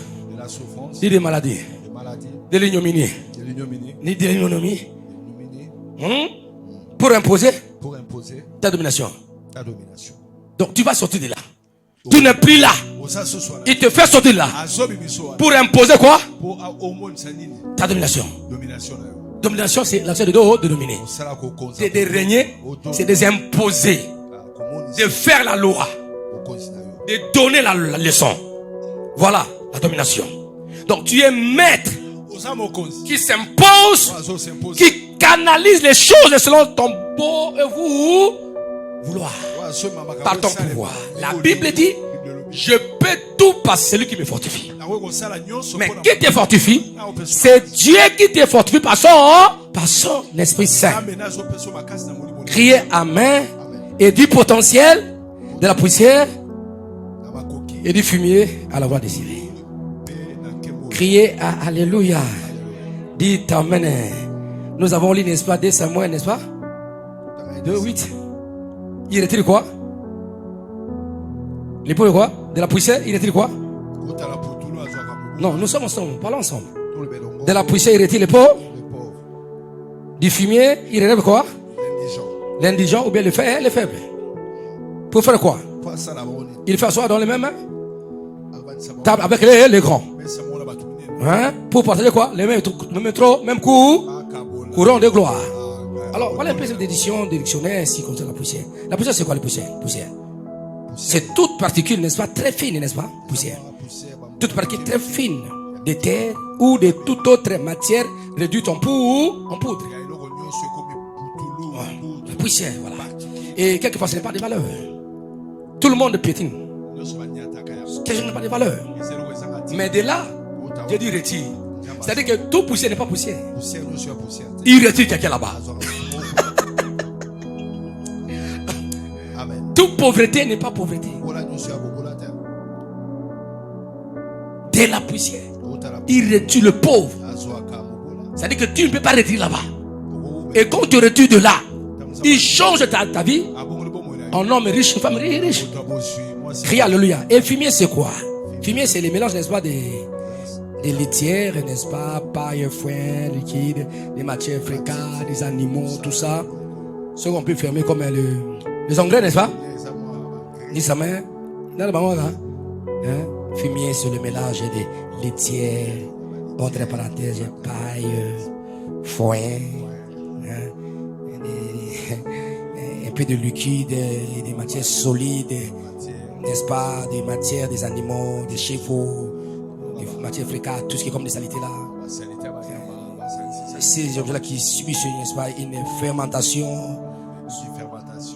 Dis des maladies. De l'ignominie. Ni de l'ignominie. Pour imposer ta domination. Donc tu vas sortir de là. Tu n'es plus là. Il te fait sortir de là. Pour imposer quoi? Ta domination. Domination, c'est l'action de dominer. C'est de régner, c'est de s'imposer, de faire la loi, de donner la leçon. Voilà la domination. Donc tu es maître qui s'impose, qui canalise les choses selon ton beau vouloir, par ton pouvoir. La Bible dit Je peux tout par celui qui me fortifie. Mais qui te fortifie? C'est Dieu qui te fortifie par son Esprit Saint. Criez Amen et du potentiel, de la poussière et du fumier à la voix désirée. Criez Alléluia. Dites Amen. Nous avons lu, n'est-ce pas, 2 Samuel, n'est-ce pas? 2:8. Il retire quoi? L'épaule de quoi? De la poussière, il retire quoi? Non, nous sommes ensemble, parlons ensemble. De la poussière, il retire les pauvres. Du fumier, il relève quoi? L'indigent ou bien les faibles. Pour faire quoi? Il fait asseoir dans les mêmes mains. Table avec les grands. Hein? Pour partager quoi? Les mêmes métros, même courant de gloire. Alors, voilà un peu cette édition du dictionnaire ici comme ça, la poussière. La poussière, c'est quoi la poussière? C'est toute particule, n'est-ce pas? Très fine, n'est-ce pas? Poussière. Toute particule très fine de terre ou de toute autre matière réduite en poudre. La poussière, voilà. Et quelquefois, ce n'est pas de valeur. Tout le monde piétine. Quelque n'a pas de valeur. Mais de là, Dieu dit retire. C'est-à-dire que tout poussière n'est pas poussière. Il retire quelqu'un là-bas. Toute pauvreté n'est pas pauvreté. De la poussière, il retire le pauvre. C'est-à-dire que tu ne peux pas retirer là-bas. Et quand tu retires de là, il change ta vie en homme riche, femme riche. Crie Alléluia. Et fumier, c'est quoi? Fumier, c'est les mélanges, n'est-ce pas, des laitières, n'est-ce pas, paille, foin, liquide, des matières fréquentes, des animaux, tout ça. Ce qu'on peut fermer comme les Anglais, n'est-ce pas? Ni sa main. Dans le ballon, là. Fumier, c'est le mélange des laitières, entre parenthèses, paille, foin, un peu de liquide, des matières solides, n'est-ce pas, des matières des animaux, des chevaux, des matières fréquentes, tout ce qui est comme des saletés là. Ces objets-là qui subissent, n'est-ce pas, une fermentation.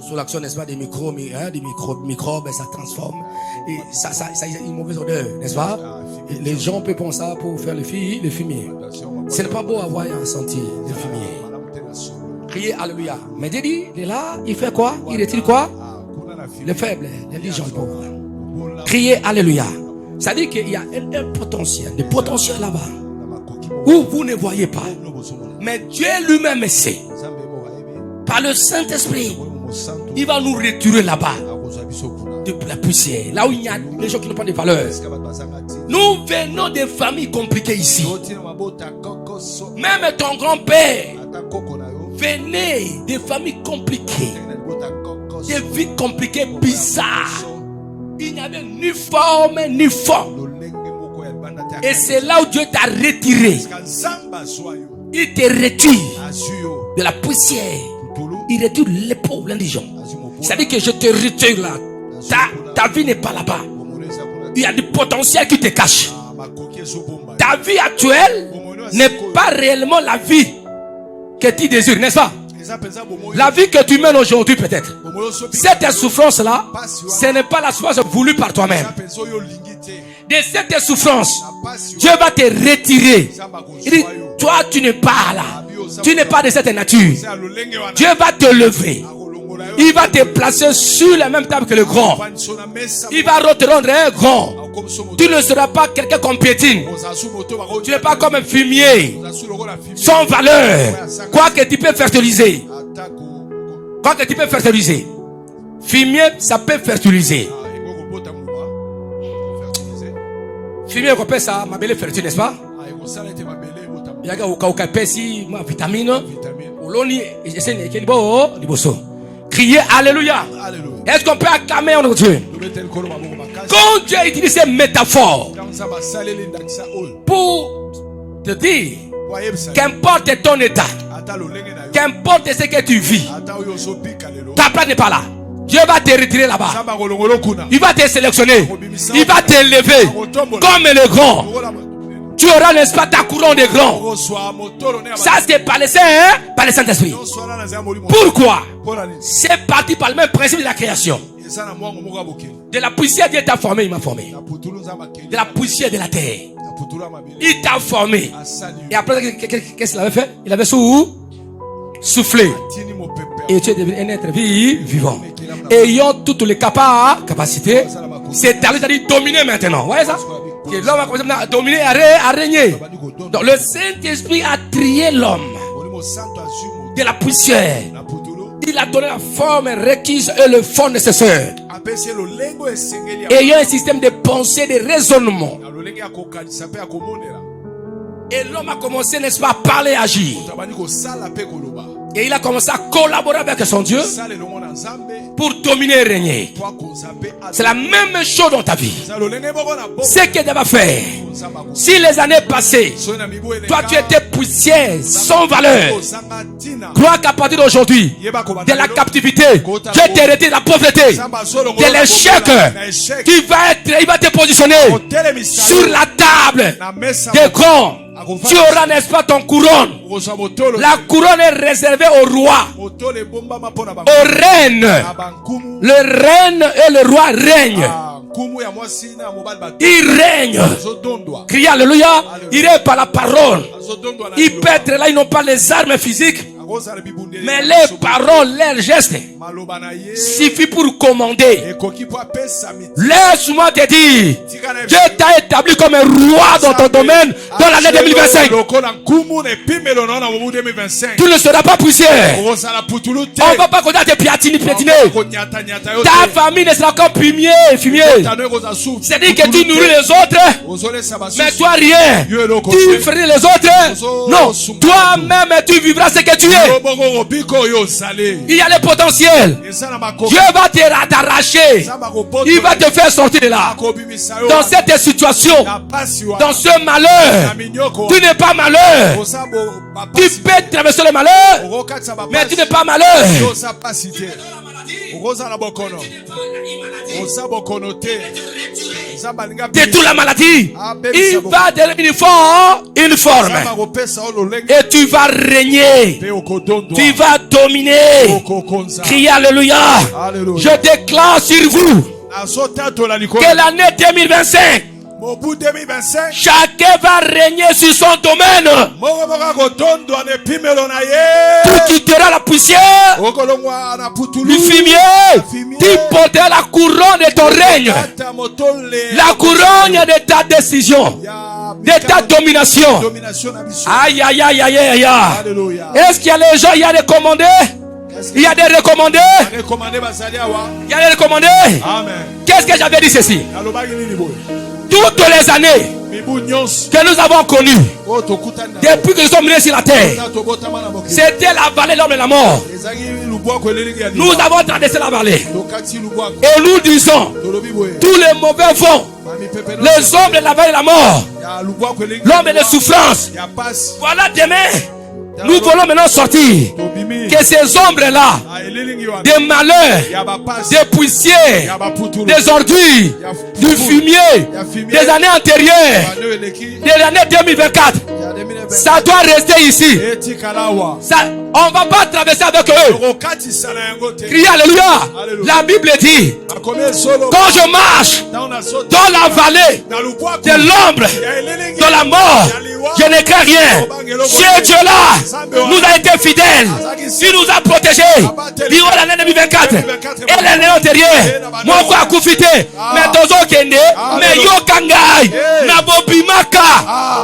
Sous l'action, n'est-ce pas, des microbes, ça transforme. Et ça a une mauvaise odeur, n'est-ce pas? Et les gens peuvent penser ça pour faire le fumier. Ce n'est pas beau à voir et à sentir le fumier. Criez Alléluia. Mais Dieu dit, il est là, il fait quoi? Il retire quoi? Les faibles, les gens pauvres. Criez Alléluia. Ça dit qu'il y a un potentiel, des potentiels là-bas, où vous ne voyez pas. Mais Dieu lui-même sait. Par le Saint-Esprit, il va nous retirer là-bas de la poussière, là où il y a des gens qui n'ont pas de valeur. Nous venons des familles compliquées ici. Même ton grand-père venait des familles compliquées, des vies compliquées, bizarres. Il n'y avait ni forme ni forme. Et c'est là où Dieu t'a retiré. Il te retire de la poussière. Il retire les pauvres, l'indigent. C'est-à-dire que je te retire là. Ta vie n'est pas là-bas. Il y a du potentiel qui te cache. Ta vie actuelle n'est pas réellement la vie que tu désires, n'est-ce pas? La vie que tu mènes aujourd'hui peut-être. Cette souffrance-là, ce n'est pas la souffrance voulue par toi-même. De cette souffrance, Dieu va te retirer. Il dit, toi tu n'es pas là. Tu n'es pas de cette nature. Dieu va te lever. Il va te placer sur la même table que le grand. Il va te rendre un grand. Tu ne seras pas quelqu'un comme piétine. Tu n'es pas comme un fumier sans valeur. Quoi que tu peux fertiliser. Quoi que tu peux fertiliser. Fumier, ça peut fertiliser. Fumier, on appelle ça ma belle fertile, n'est-ce pas? Il y a un pesi, vitamine. Criez Alléluia. Est-ce qu'on peut acclamer en Dieu? Quand Dieu utilise ces métaphores pour te dire qu'importe ton état, qu'importe ce que tu vis, ta place n'est pas là. Dieu va te retirer là-bas. Il va te sélectionner. Il va t'élever comme le grand. Tu auras, n'est-ce pas, ta couronne de grand. Ça, c'est par le Saint-Esprit. Pourquoi? C'est parti par le même principe de la création. De la poussière, Dieu t'a formé, il m'a formé. De la poussière de la terre. Il t'a formé. Et après, qu'est-ce qu'il avait fait? Il avait soufflé. Et tu es devenu un être vivant. Ayant toutes les capacités, c'est à dire dominer maintenant. Vous voyez ça? Que l'homme a commencé à dominer, à régner. Donc le Saint-Esprit a trié l'homme de la poussière. Il a donné la forme requise et le fond nécessaire. Ayant un système de pensée, de raisonnement. Et l'homme a commencé, n'est-ce pas, à parler et agir. Et il a commencé à collaborer avec son Dieu pour dominer et régner. C'est la même chose dans ta vie. Ce que Dieu va faire. Si les années passées, toi tu étais poussière, sans valeur, crois qu'à partir d'aujourd'hui, de la captivité, Dieu t'est retiré de la pauvreté, de l'échec, il va te positionner sur la table des grands. Tu auras, n'est-ce pas, ton couronne. La couronne est réservée au roi, aux reines. Le reine et le roi règnent. Il règne. Criez alléluia. Il est par la parole. Il peut être là, ils n'ont pas les armes physiques, mais les paroles, leurs gestes suffit pour commander. Laisse-moi te dire, Dieu t'a établi comme un roi dans ton domaine dans l'année 2025. Tu ne seras pas poussière. On ne va pas continuer à te piétiner. Ta famille ne sera qu'un fumier. C'est-à-dire que tu nourris les autres, mais toi rien. Tu feras les autres. Non, toi-même tu vivras ce que tu es. Il y a le potentiel. Dieu va t'arracher. Il va te faire sortir de là. Dans cette situation, dans ce malheur, tu n'es pas malheur. Tu peux traverser le malheur, mais tu n'es pas malheur. Détruis la maladie. Il va donner une forme. Et tu vas régner. Tu vas dominer. Criez alléluia. Je déclare sur vous que l'année 2025, chacun va régner sur son domaine. Tu quitteras la poussière, le fumier. Tu porteras la couronne de ton règne, la couronne de ta décision, de ta domination. Aïe, aïe, aïe, aïe, aïe. Est-ce qu'il y a les gens, il y a des commandés? Il y a des recommandés. Il y a des recommandés. Qu'est-ce que j'avais dit ceci? Toutes les années que nous avons connues, depuis que nous sommes nés sur la terre, c'était la vallée de l'homme et la mort. Nous avons traversé la vallée. Et nous disons, tous les mauvais vents, les hommes de la vallée de la mort, l'homme de souffrance. Voilà demain. Nous voulons maintenant sortir que ces ombres-là, des malheurs, des poussières, des ordures, du fumier, des années antérieures, des années 2024, ça doit rester ici. On ne va pas traverser avec eux. Criez alléluia. La Bible dit, quand je marche dans la vallée de l'ombre, dans la mort, je ne crains rien. Ce Dieu-là nous a été fidèle. Il nous a protégés durant l'année 2024 et l'année antérieure. Moi, je suis confité. Mais dans un kende, mais yo kangai, nabobimaka.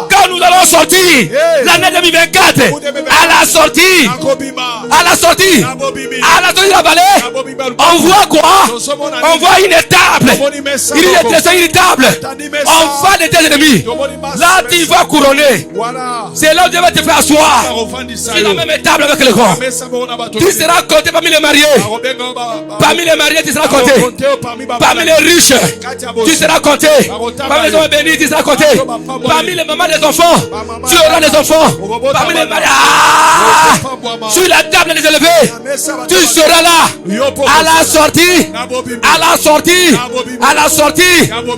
Quand nous allons sortir l'année 2024, à la sortie de la vallée, on voit quoi? On voit une étable. Il est très irritable. On voit les deux ennemis. Là, tu vas couronner. C'est là où Dieu va te faire asseoir. C'est la même étable avec les grands. Tu seras compté parmi les mariés. Parmi les mariés, tu seras compté. Parmi les riches, tu seras compté. Parmi les hommes bénis, tu seras compté. Parmi les mamans des enfants, tu auras des enfants. Parmi les mariés, sur la table des élevés, tu seras là. À la sortie,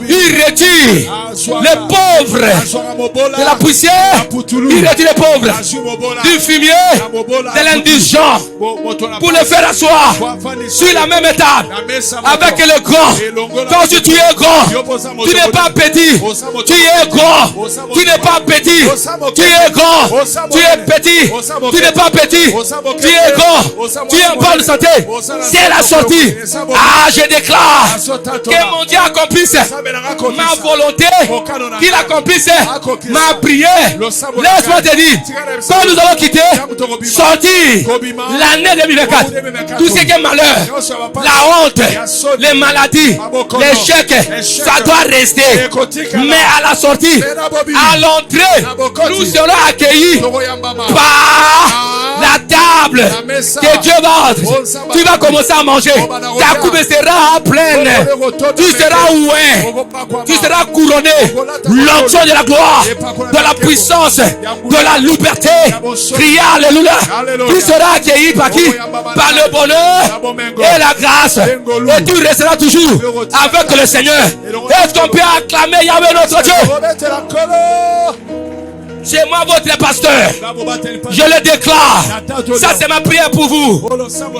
il retire les pauvres de la puissance justicier, il retire les pauvres. Du fumier, de l'indigent, pour le faire asseoir sur la même table avec le grand. Quand tu es grand, tu n'es pas petit. Tu es grand, tu n'es pas petit. Tu es grand, tu es petit. Tu n'es pas petit. Tu es grand, tu es en bonne santé. C'est la sortie. Ah, je déclare que mon Dieu accomplisse ma volonté, qu'il accomplisse ma prière. Laisse-moi te dire, quand nous allons quitter, sortir l'année 2024, tout ce qui est malheur, la honte, les maladies, l'échec, ça doit rester. Mais à la sortie, à l'entrée, nous serons accueillis par la table que Dieu va offrir. Tu vas commencer à manger. Ta coupe sera pleine. Tu seras oué. Tu seras couronné. L'onction de la gloire, de la puissance, de la liberté. Criez alléluia. Tu seras accueilli par qui? Par le bonheur et la grâce. Et tu resteras toujours avec le Seigneur. Est-ce qu'on peut acclamer Yahweh notre Dieu? C'est moi votre pasteur. Je le déclare. Ça c'est ma prière pour vous.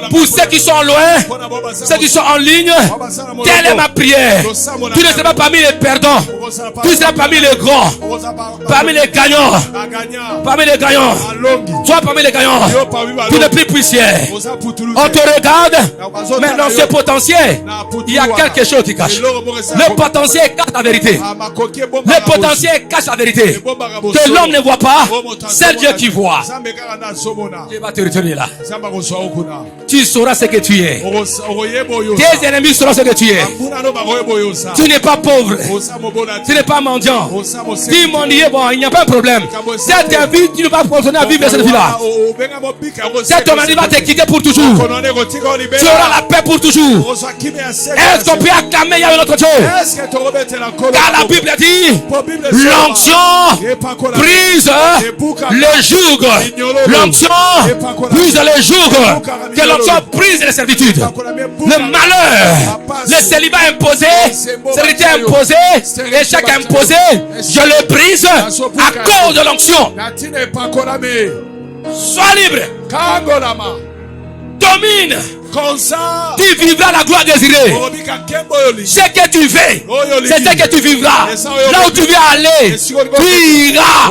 Pour ceux qui sont loin, ceux qui sont en ligne, telle est ma prière. Tu ne seras pas parmi les perdants. Tu seras parmi les grands. Parmi les gagnants. Parmi les gagnants. Toi parmi les gagnants. Tu n'es plus puissant. On te regarde. Mais dans ce potentiel, il y a quelque chose qui cache. Le potentiel cache la vérité. Le potentiel cache la vérité. Que l'homme ne voit pas, c'est Dieu qui voit. Dieu va te retenir là. Tu sauras ce que tu es. Tes ennemis sauront ce que tu es. Tu n'es pas pauvre. Tu n'es pas mendiant. Dis mon Dieu, bon, il n'y a pas de problème. Cette vie, tu ne vas pas continuer à vivre cette vie-là. Cette humanité va te quitter pour toujours. Tu auras la paix pour toujours. Est-ce qu'on peut acclamer Yahweh notre Dieu? Car la Bible dit, l'onction brise le joug. L'onction brise le joug. Que l'onction brise les servitudes. Le malheur, le célibat imposé, sécurité imposée, échec imposé, je le brise à cause de l'onction. Sois libre. Domine. Tu vivras la gloire désirée. Ce que tu fais, c'est ce que tu vivras. Là où tu veux aller, tu iras.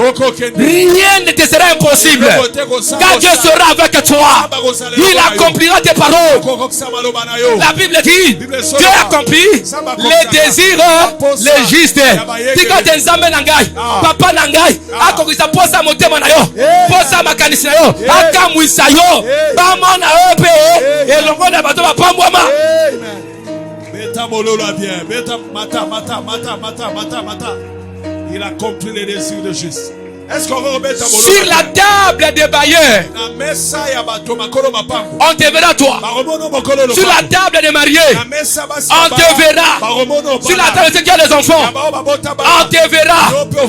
Rien ne te sera impossible. Car Dieu sera avec toi. Il accomplira tes paroles. La Bible dit, Dieu accomplit les désirs légistes. Tu quand tu nzambe nangai, papa nangai, akokisa posa motema na yo, posa makanisi na yo, akamwisa yo, bamona yo pe. Il accomplit les désirs de justice. Est-ce qu'on va remettre sur la table des bailleurs? On te verra toi. Sur la table des mariés, on te verra. Sur la table de ceux qui ont des enfants, on te verra.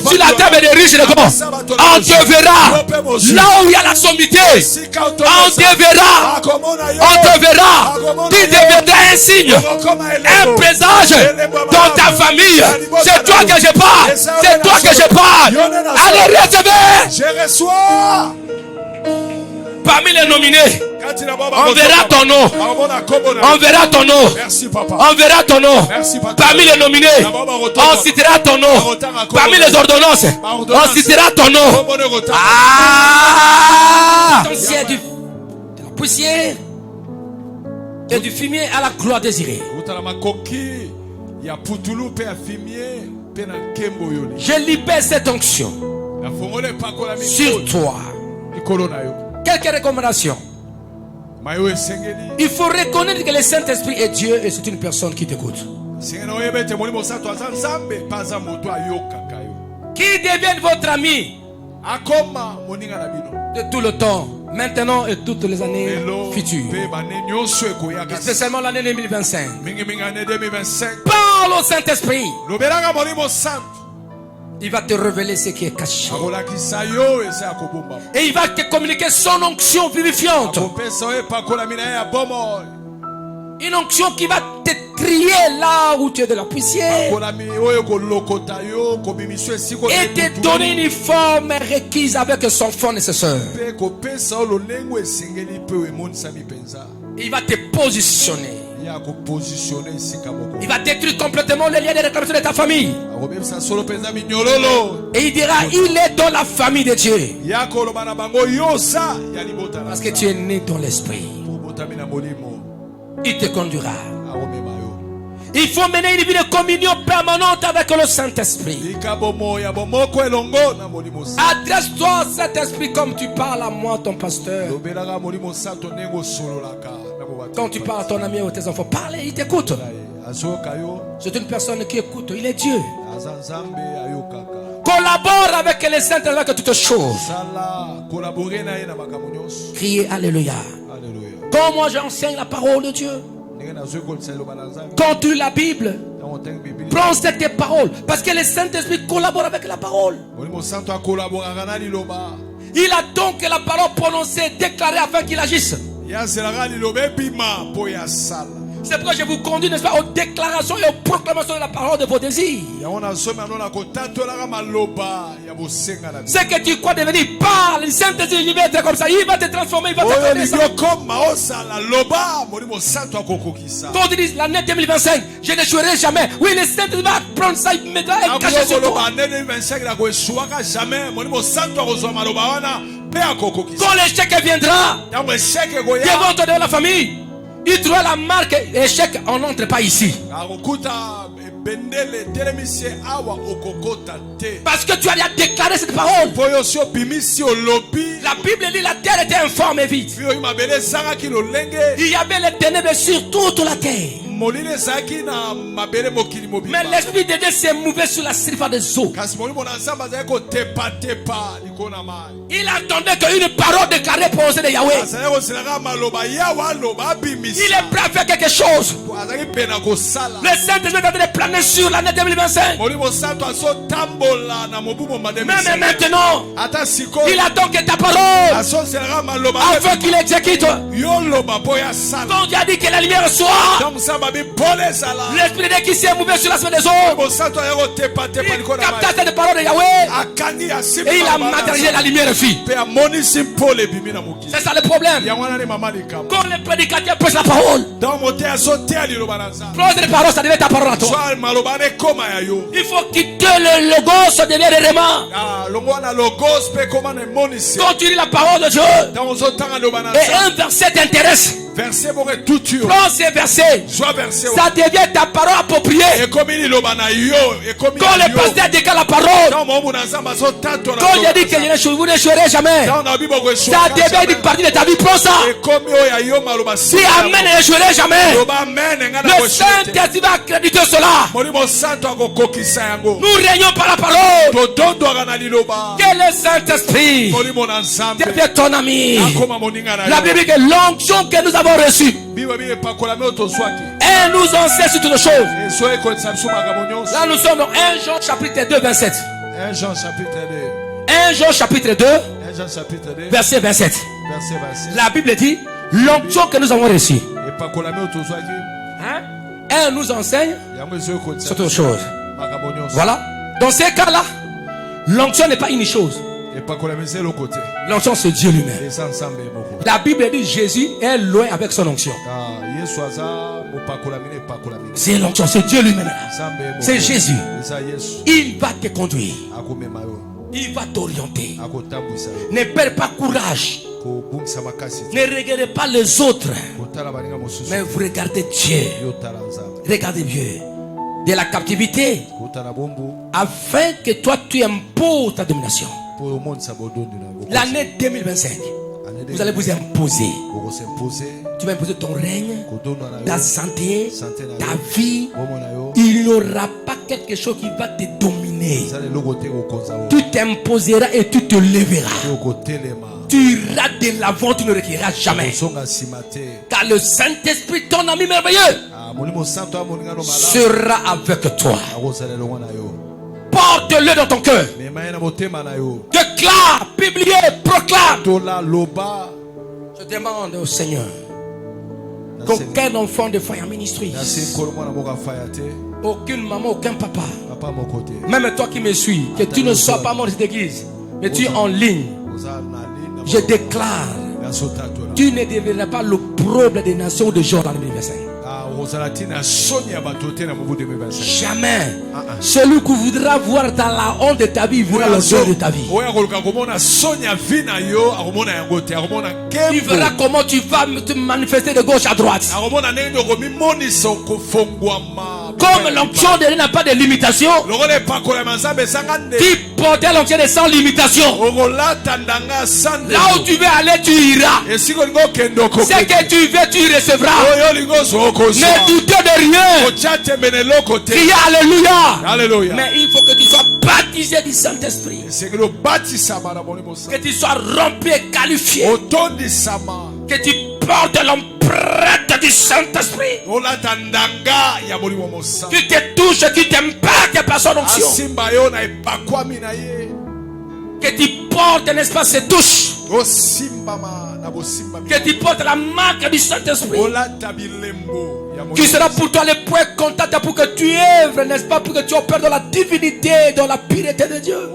Sur la table des riches et des grands, on te verra. Là où il y a la sommité, on te verra. On te verra. Tu deviendras un signe, un présage dans ta famille. C'est toi que je parle. C'est toi que je parle. Allez, je reçois. Parmi les nominés, on verra ton nom. On verra ton nom. Merci, papa. On verra ton nom. Merci, papa. Parmi les nominés, on citera ton nom. Parmi les ordonnances, on citera ton nom. Ah! De la poussière et du fumier à la gloire désirée. Je libère cette onction sur toi. Quelques recommandations. Il faut reconnaître que le Saint-Esprit est Dieu et c'est une personne qui t'écoute. Qui devienne votre ami de tout le temps, maintenant et toutes les années futures, spécialement l'année 2025. Parle au Saint-Esprit. Il va te révéler ce qui est caché. Et il va te communiquer son onction vivifiante. Une onction qui va te trier là où tu es de la poussière Pakolami oyo kolokota yo kobimiswe siko et te donner une forme requise avec son fond nécessaire. pe kopesa olongo esengeli pe emonisa mipenza. Il va te positionner. Ya ko positionner sika moko. Il va détruire complètement les liens de réclamation de ta famille. Akobebisa solo penza minyololo. Et il dira, il est dans la famille de Dieu. Ya koloba na bango yosa ya libota. Parce que tu es né dans l'esprit. Botamina molimo. Il te conduira. Akomema yo. Il faut mener une vie de communion permanente avec le Saint-Esprit. Ikabomo ya bomoko elongo na molimo. Adresse-toi au Saint-Esprit comme tu parles à moi, ton pasteur. Lobelaka molimo sato nengo sololaka. Quand tu parles à ton ami ou tes enfants, parle, il t'écoute. C'est une personne qui écoute, il est Dieu. Collabore avec les saints avec toutes choses. Criez Alléluia. Quand moi j'enseigne la parole de Dieu, quand tu lis la Bible, prends cette parole. Parce que le Saint-Esprit collabore avec la parole. Il attend que la parole prononcée, déclarée afin qu'il agisse. C'est pourquoi je vous conduis, n'est-ce pas, aux déclarations et aux proclamations de la parole de vos désirs. Ce que tu crois devenir, parle. Le Saint-Esprit, il va être comme ça. Il va te transformer, il va te faire ça. Quand tu dis l'année 2025, je n'échouerai jamais. Oui, le Saint-Esprit va prendre ça, il mettra et cacher sur toi. Quand l'échec viendra, devant toi, devant la famille, il trouvera la marque échec, on n'entre pas ici. Parce que tu as déclaré cette parole. La Bible dit la terre était informe et vide. Il y avait les ténèbres sur toute la terre. Mais l'esprit de Dieu s'est mouvé sur la surface des eaux. Il attendait qu'une parole déclarée prononcée de Yahweh. Il est prêt à faire quelque chose. Le Saint-Esprit est en train de planer sur l'année 2025. Même maintenant, il attend que ta parole, afin qu'il exécute. Quand Dieu a dit que la lumière soit, l'esprit de Dieu qui s'est mouvé sur la semaine des eaux, il capta cette parole de Yahweh et il a matérialisé la lumière fille. C'est ça le problème. Quand le prédicateur prêche la parole, prendre les paroles, ça devient ta parole à toi. Il faut quitter le logos, ça devient le réma. Quand tu lis la parole de Dieu et un verset t'intéresse, prends ces versets, ça devient ta parole appropriée. Quand le pasteur déclare la parole, quand il dit que vous n'échouerez jamais, ça devient une partie de ta vie. Prends ça. Si Amen n'échouerait jamais, le Saint-Esprit va accréditer cela. Nous régnons par la parole. Que le Saint-Esprit devienne ton ami. La Bible dit que l'onction que nous avons reçue, elle nous enseigne sur toutes les choses. Là nous sommes dans 1 Jean chapitre 2 27. 1 Jean chapitre 2. 1 Jean chapitre 2 verset 27. La Bible dit l'onction que nous avons reçue, elle nous enseigne sur toutes les choses. Voilà. Dans ces cas-là, l'onction n'est pas une chose. L'onction c'est Dieu lui-même. La Bible dit Jésus est loin avec son onction. C'est l'onction, c'est Dieu lui-même. C'est Jésus. Il va te conduire. Il va t'orienter. Ne perds pas courage. Ne regardez pas les autres, mais vous regardez Dieu. Regardez Dieu. De la captivité, afin que toi tu imposes ta domination. L'année 2025, vous allez vous imposer. Tu vas imposer ton règne, ta santé, ta vie. Il n'y aura pas quelque chose qui va te dominer. Tu t'imposeras et tu te lèveras. Tu iras de l'avant, tu ne reculeras jamais. Car le Saint-Esprit, ton ami merveilleux, sera avec toi. Porte-le dans ton cœur. Déclare, publie, proclame. Je demande au Seigneur qu'aucun enfant de foi en ministrie, aucune maman, aucun papa, même toi qui me suis, que tu ne sois pas mort de cette église, mais tu es en ligne, je déclare, tu ne deviendras pas le problème des nations de jour dans le 2025. Jamais. Celui qui voudra voir dans la honte de ta vie verra l'odeur de ta vie. Tu verras comment tu vas te manifester de gauche à droite. Comme l'onction de Dieu n'a pas de limitation, tu portes l'onction de sans limitation. Là où tu veux aller, tu iras. Ce que tu veux, tu recevras. Ne doutez de rien. Criez Alléluia. Mais il faut que tu sois baptisé du Saint-Esprit. Que tu sois rempli et qualifié. Que tu portes l'empreinte du Saint-Esprit. Qui te touche, qui t'impacte par son onction. Que tu portes, n'est-ce pas, ces touches. Que tu portes la marque du Saint-Esprit. Qui sera pour toi le point contact pour que tu œuvres, n'est-ce pas, pour que tu opères dans la divinité, dans la pureté de Dieu.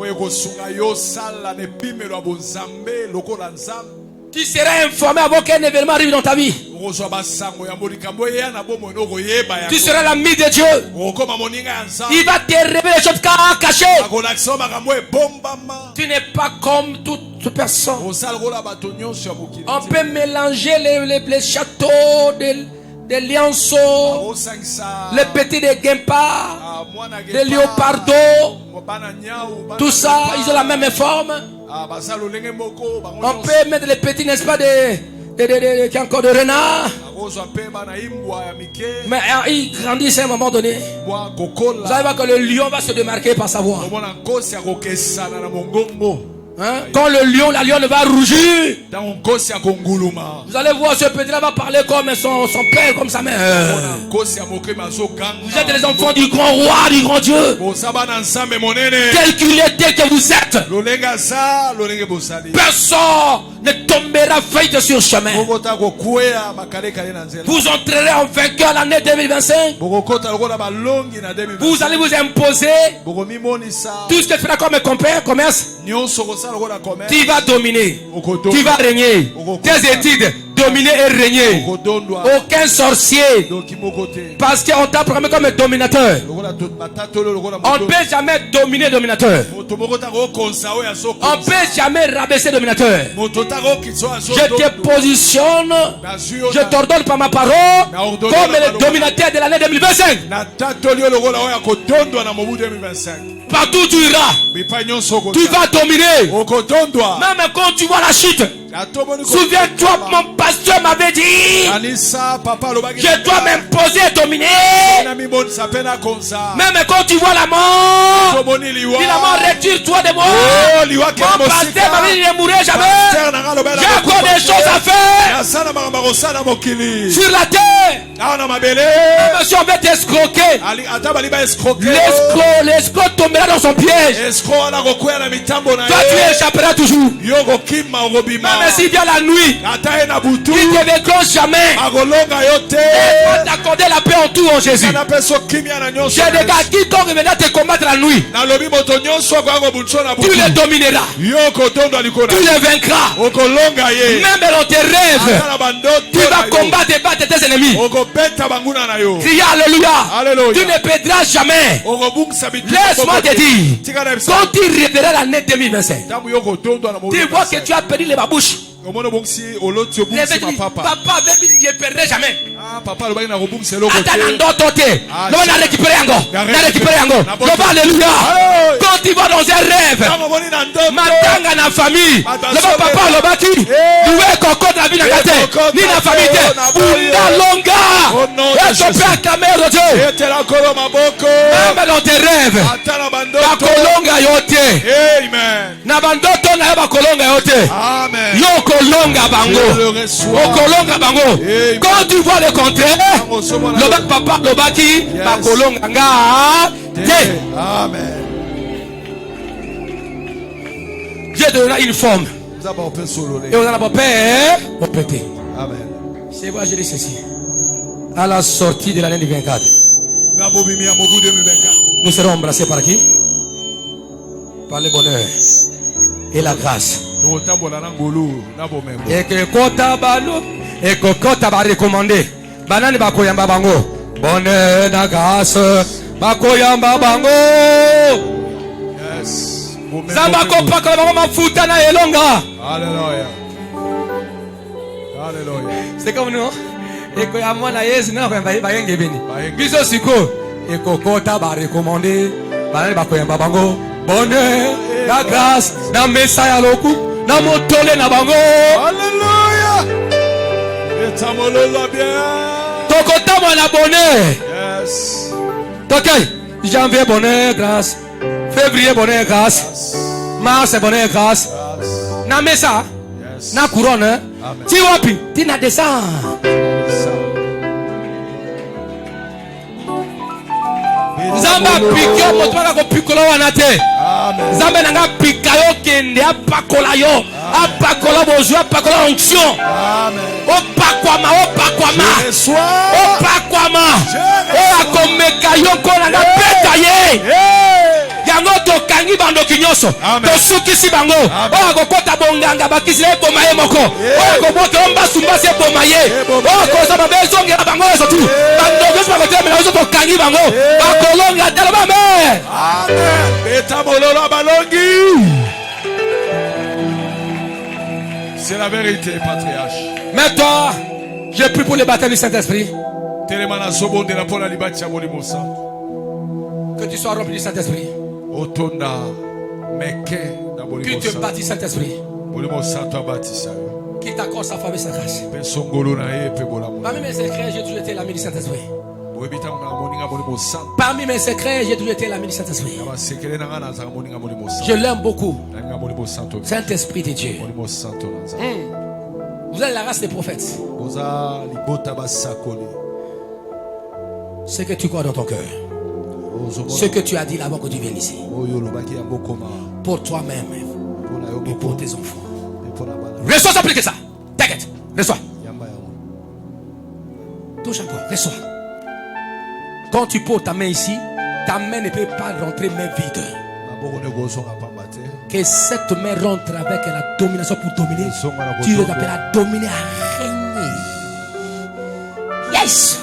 Tu seras informé avant qu'un événement arrive dans ta vie. Tu seras l'ami de Dieu. Il va te révéler les choses cachées. Tu n'es pas comme toute personne. On peut mélanger les châteaux des lionceaux, les petits de guimpards, les léopardos. Tout ça, ils ont la même forme. On peut mettre les petits, n'est-ce pas, qui ont encore de renard. Mais ils grandissent à un moment donné. Vous allez voir que le lion va se démarquer par sa voix. Hein? Quand la lionne va rougir. Vous allez voir, ce petit-là va parler comme son père, comme sa mère. Vous êtes les enfants du grand roi, du grand Dieu. Tel qu'il est, tel que vous êtes. Personne ne tombera faillite sur le chemin. Vous entrerez en vainqueur l'année 2025. Vous allez vous imposer. Tout ce que tu feras comme commerce. Tu vas dominer. Tu vas régner. Tes études, dominer et régner. Aucun sorcier. Parce qu'on t'a programmé comme dominateur. On ne peut jamais dominer dominateur. On ne peut jamais rabaisser dominateur. Je te positionne. Je t'ordonne par ma parole comme le dominateur de l'année 2025. Partout où tu iras, tu vas dominer. Même quand tu vois la chute, souviens-toi, mon pasteur m'avait dit, je dois m'imposer et dominer. Même quand tu vois la mort, dis la mort, retire-toi de moi. Mon pasteur m'avait dit, ne mourrai jamais. J'ai encore des choses à faire sur la terre. Même si on veut t'escroquer, l'escroc tombera dans son piège. Toi tu échapperas toujours. Même s'il vient la nuit, il ne te déclenche jamais. Il va t'accorder la paix en tout en Jésus. J'ai des gars qui t'ont revenir te combattre la nuit. Tu les domineras. Tu les vaincras. Même dans tes rêves, tu vas combattre et battre tes ennemis. Crie Alléluia. Tu ne perdras jamais. Laisse-moi te dire, quand tu reverras l'année 2025, tu vois que tu as perdu les babouches. Papa avait dit qu'il ne perdrait jamais. Attends, alléluia. Quand tu vas dans un rêve, matanga na famille, le papa le bâti, nous coco la vie n'a ni la famille, bunda longa, et je peux acclamer le Dieu. Même dans tes rêves, bakolonga yote. Na bandoto na bakolonga yote. Yo kolonga bango. Okolonga bango. Quand tu vois le contraire, le papa le bâti, bakolonga nga. Amen. Dieu donnera une forme. Et on a la paix. Amen. C'est quoi, je dis ceci. À la sortie de l'année 2024, Na bobimi ya mobu 2024. nous serons embrassés par qui? Par le bonheur et la grâce. Totambola na ngolu na bomengo. Et que kota balo, et que kota ba recommandé. Banani ba koyamba bango. Bonheur na grâce, ba koyamba bango. Yes. Bomengo. Zamba ko pakola bango mafuta na elonga. Alléluia. Alléluia. C'est comme nous. Et que ya mwana Yesu na koyamba ba yenge beni. Bayenge. Biso siko, et que kota ba recommandé. Banani ba koyamba bango. Bonheur, la grâce, na mesa ya loku, na motole na bango. Alléluia. Etamolola bien. Tokota mwana bonheur. Yes. Ok, janvier bonheur, grâce. Février bonheur, grâce. Mars bonheur, grâce. Yes. Na mesa, Yes. na couronne. Amen. Ti wapi, ti na descend. Zamba pika moto wala ko pikola wana te. Amen. Zamba nanga pika yo kende apakola yo. Apakola bozo, apakola onction. Amen. Opakwama, opakwama. Je reçois. Opakwama. Je O akomeka yo kona na peta ye. Hey. Yango tokangi bandoki nyonso. Amen. Tosukisi bango. O akokota bonganga bakisi eboma ye moko. O akoboka ombasumbasi eboma ye. O akozaba bezongela bango nyonso tu. Bandoki nyonso bakotelemela nyonso tokangi bango. Bakolonga tala bame. Amen. Etamolola balongi. C'est la vérité, patriarche. Mais toi, j'ai pris pour le baptême du Saint-Esprit. Telemana sobonde la pola libati ya molimo santo. Que tu sois rempli du Saint-Esprit. Otonda meke na Qu'il molimo te santo. baptise Saint-Esprit. Molimo santo abatisa yo. Qu'il t'accorde sa faveur et sa grâce. Pe songolo na ye pe bola mo. Parmi mes secrets, j'ai toujours été l'ami du Saint-Esprit. Boyebita nga moninga molimo santo. Parmi mes secrets, j'ai toujours été l'ami du Saint-Esprit. Na basekele na nga na zanga moninga molimo Je santo. l'aime beaucoup. Na nga molimo santo. Saint-Esprit de Dieu. Molimo santo na zanga. Vous êtes la race des prophètes. Boza libota basakoli. Ce que tu crois dans ton cœur. Ce que tu as dit là-bas que tu viennes ici. Oyo lobaki ya bokoma. Pour toi-même Pona yo et pour boko. tes enfants. Et pona bana. Reçois ça plus que ça. T'inquiète. Reçois. Yamba ya. Touche encore. Reçois. Quand tu poses ta main ici, ta main ne peut pas rentrer main vide. Maboko ne gozonga pamba te. Que cette main rentre avec la domination pour dominer. Tu veux t'appeler à dominer, à régner. Yes!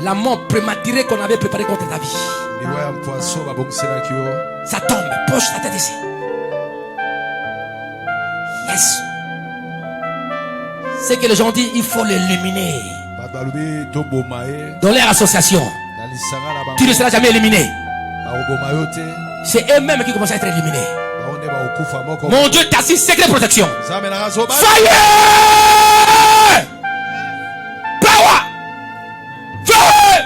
La mort prématurée qu'on avait préparée contre ta vie. Liwa ya poisson babongiselaki yo. Ça tombe. Poche ta tête ici. Yes. C'est que les gens disent, il faut l'éliminer. Bato balobi toboma ye. Dans leur association, Na lisanga na tu ne bango. seras jamais éliminé. Bakoboma yo te. C'est eux-mêmes qui commencent à être éliminés. Bango nde bakokufa moko. Mon Dieu t'assiste, secret de protection. Nzambe na kazoba. Fire! Power! Fire!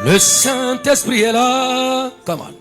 Le Saint-Esprit est là. Come on.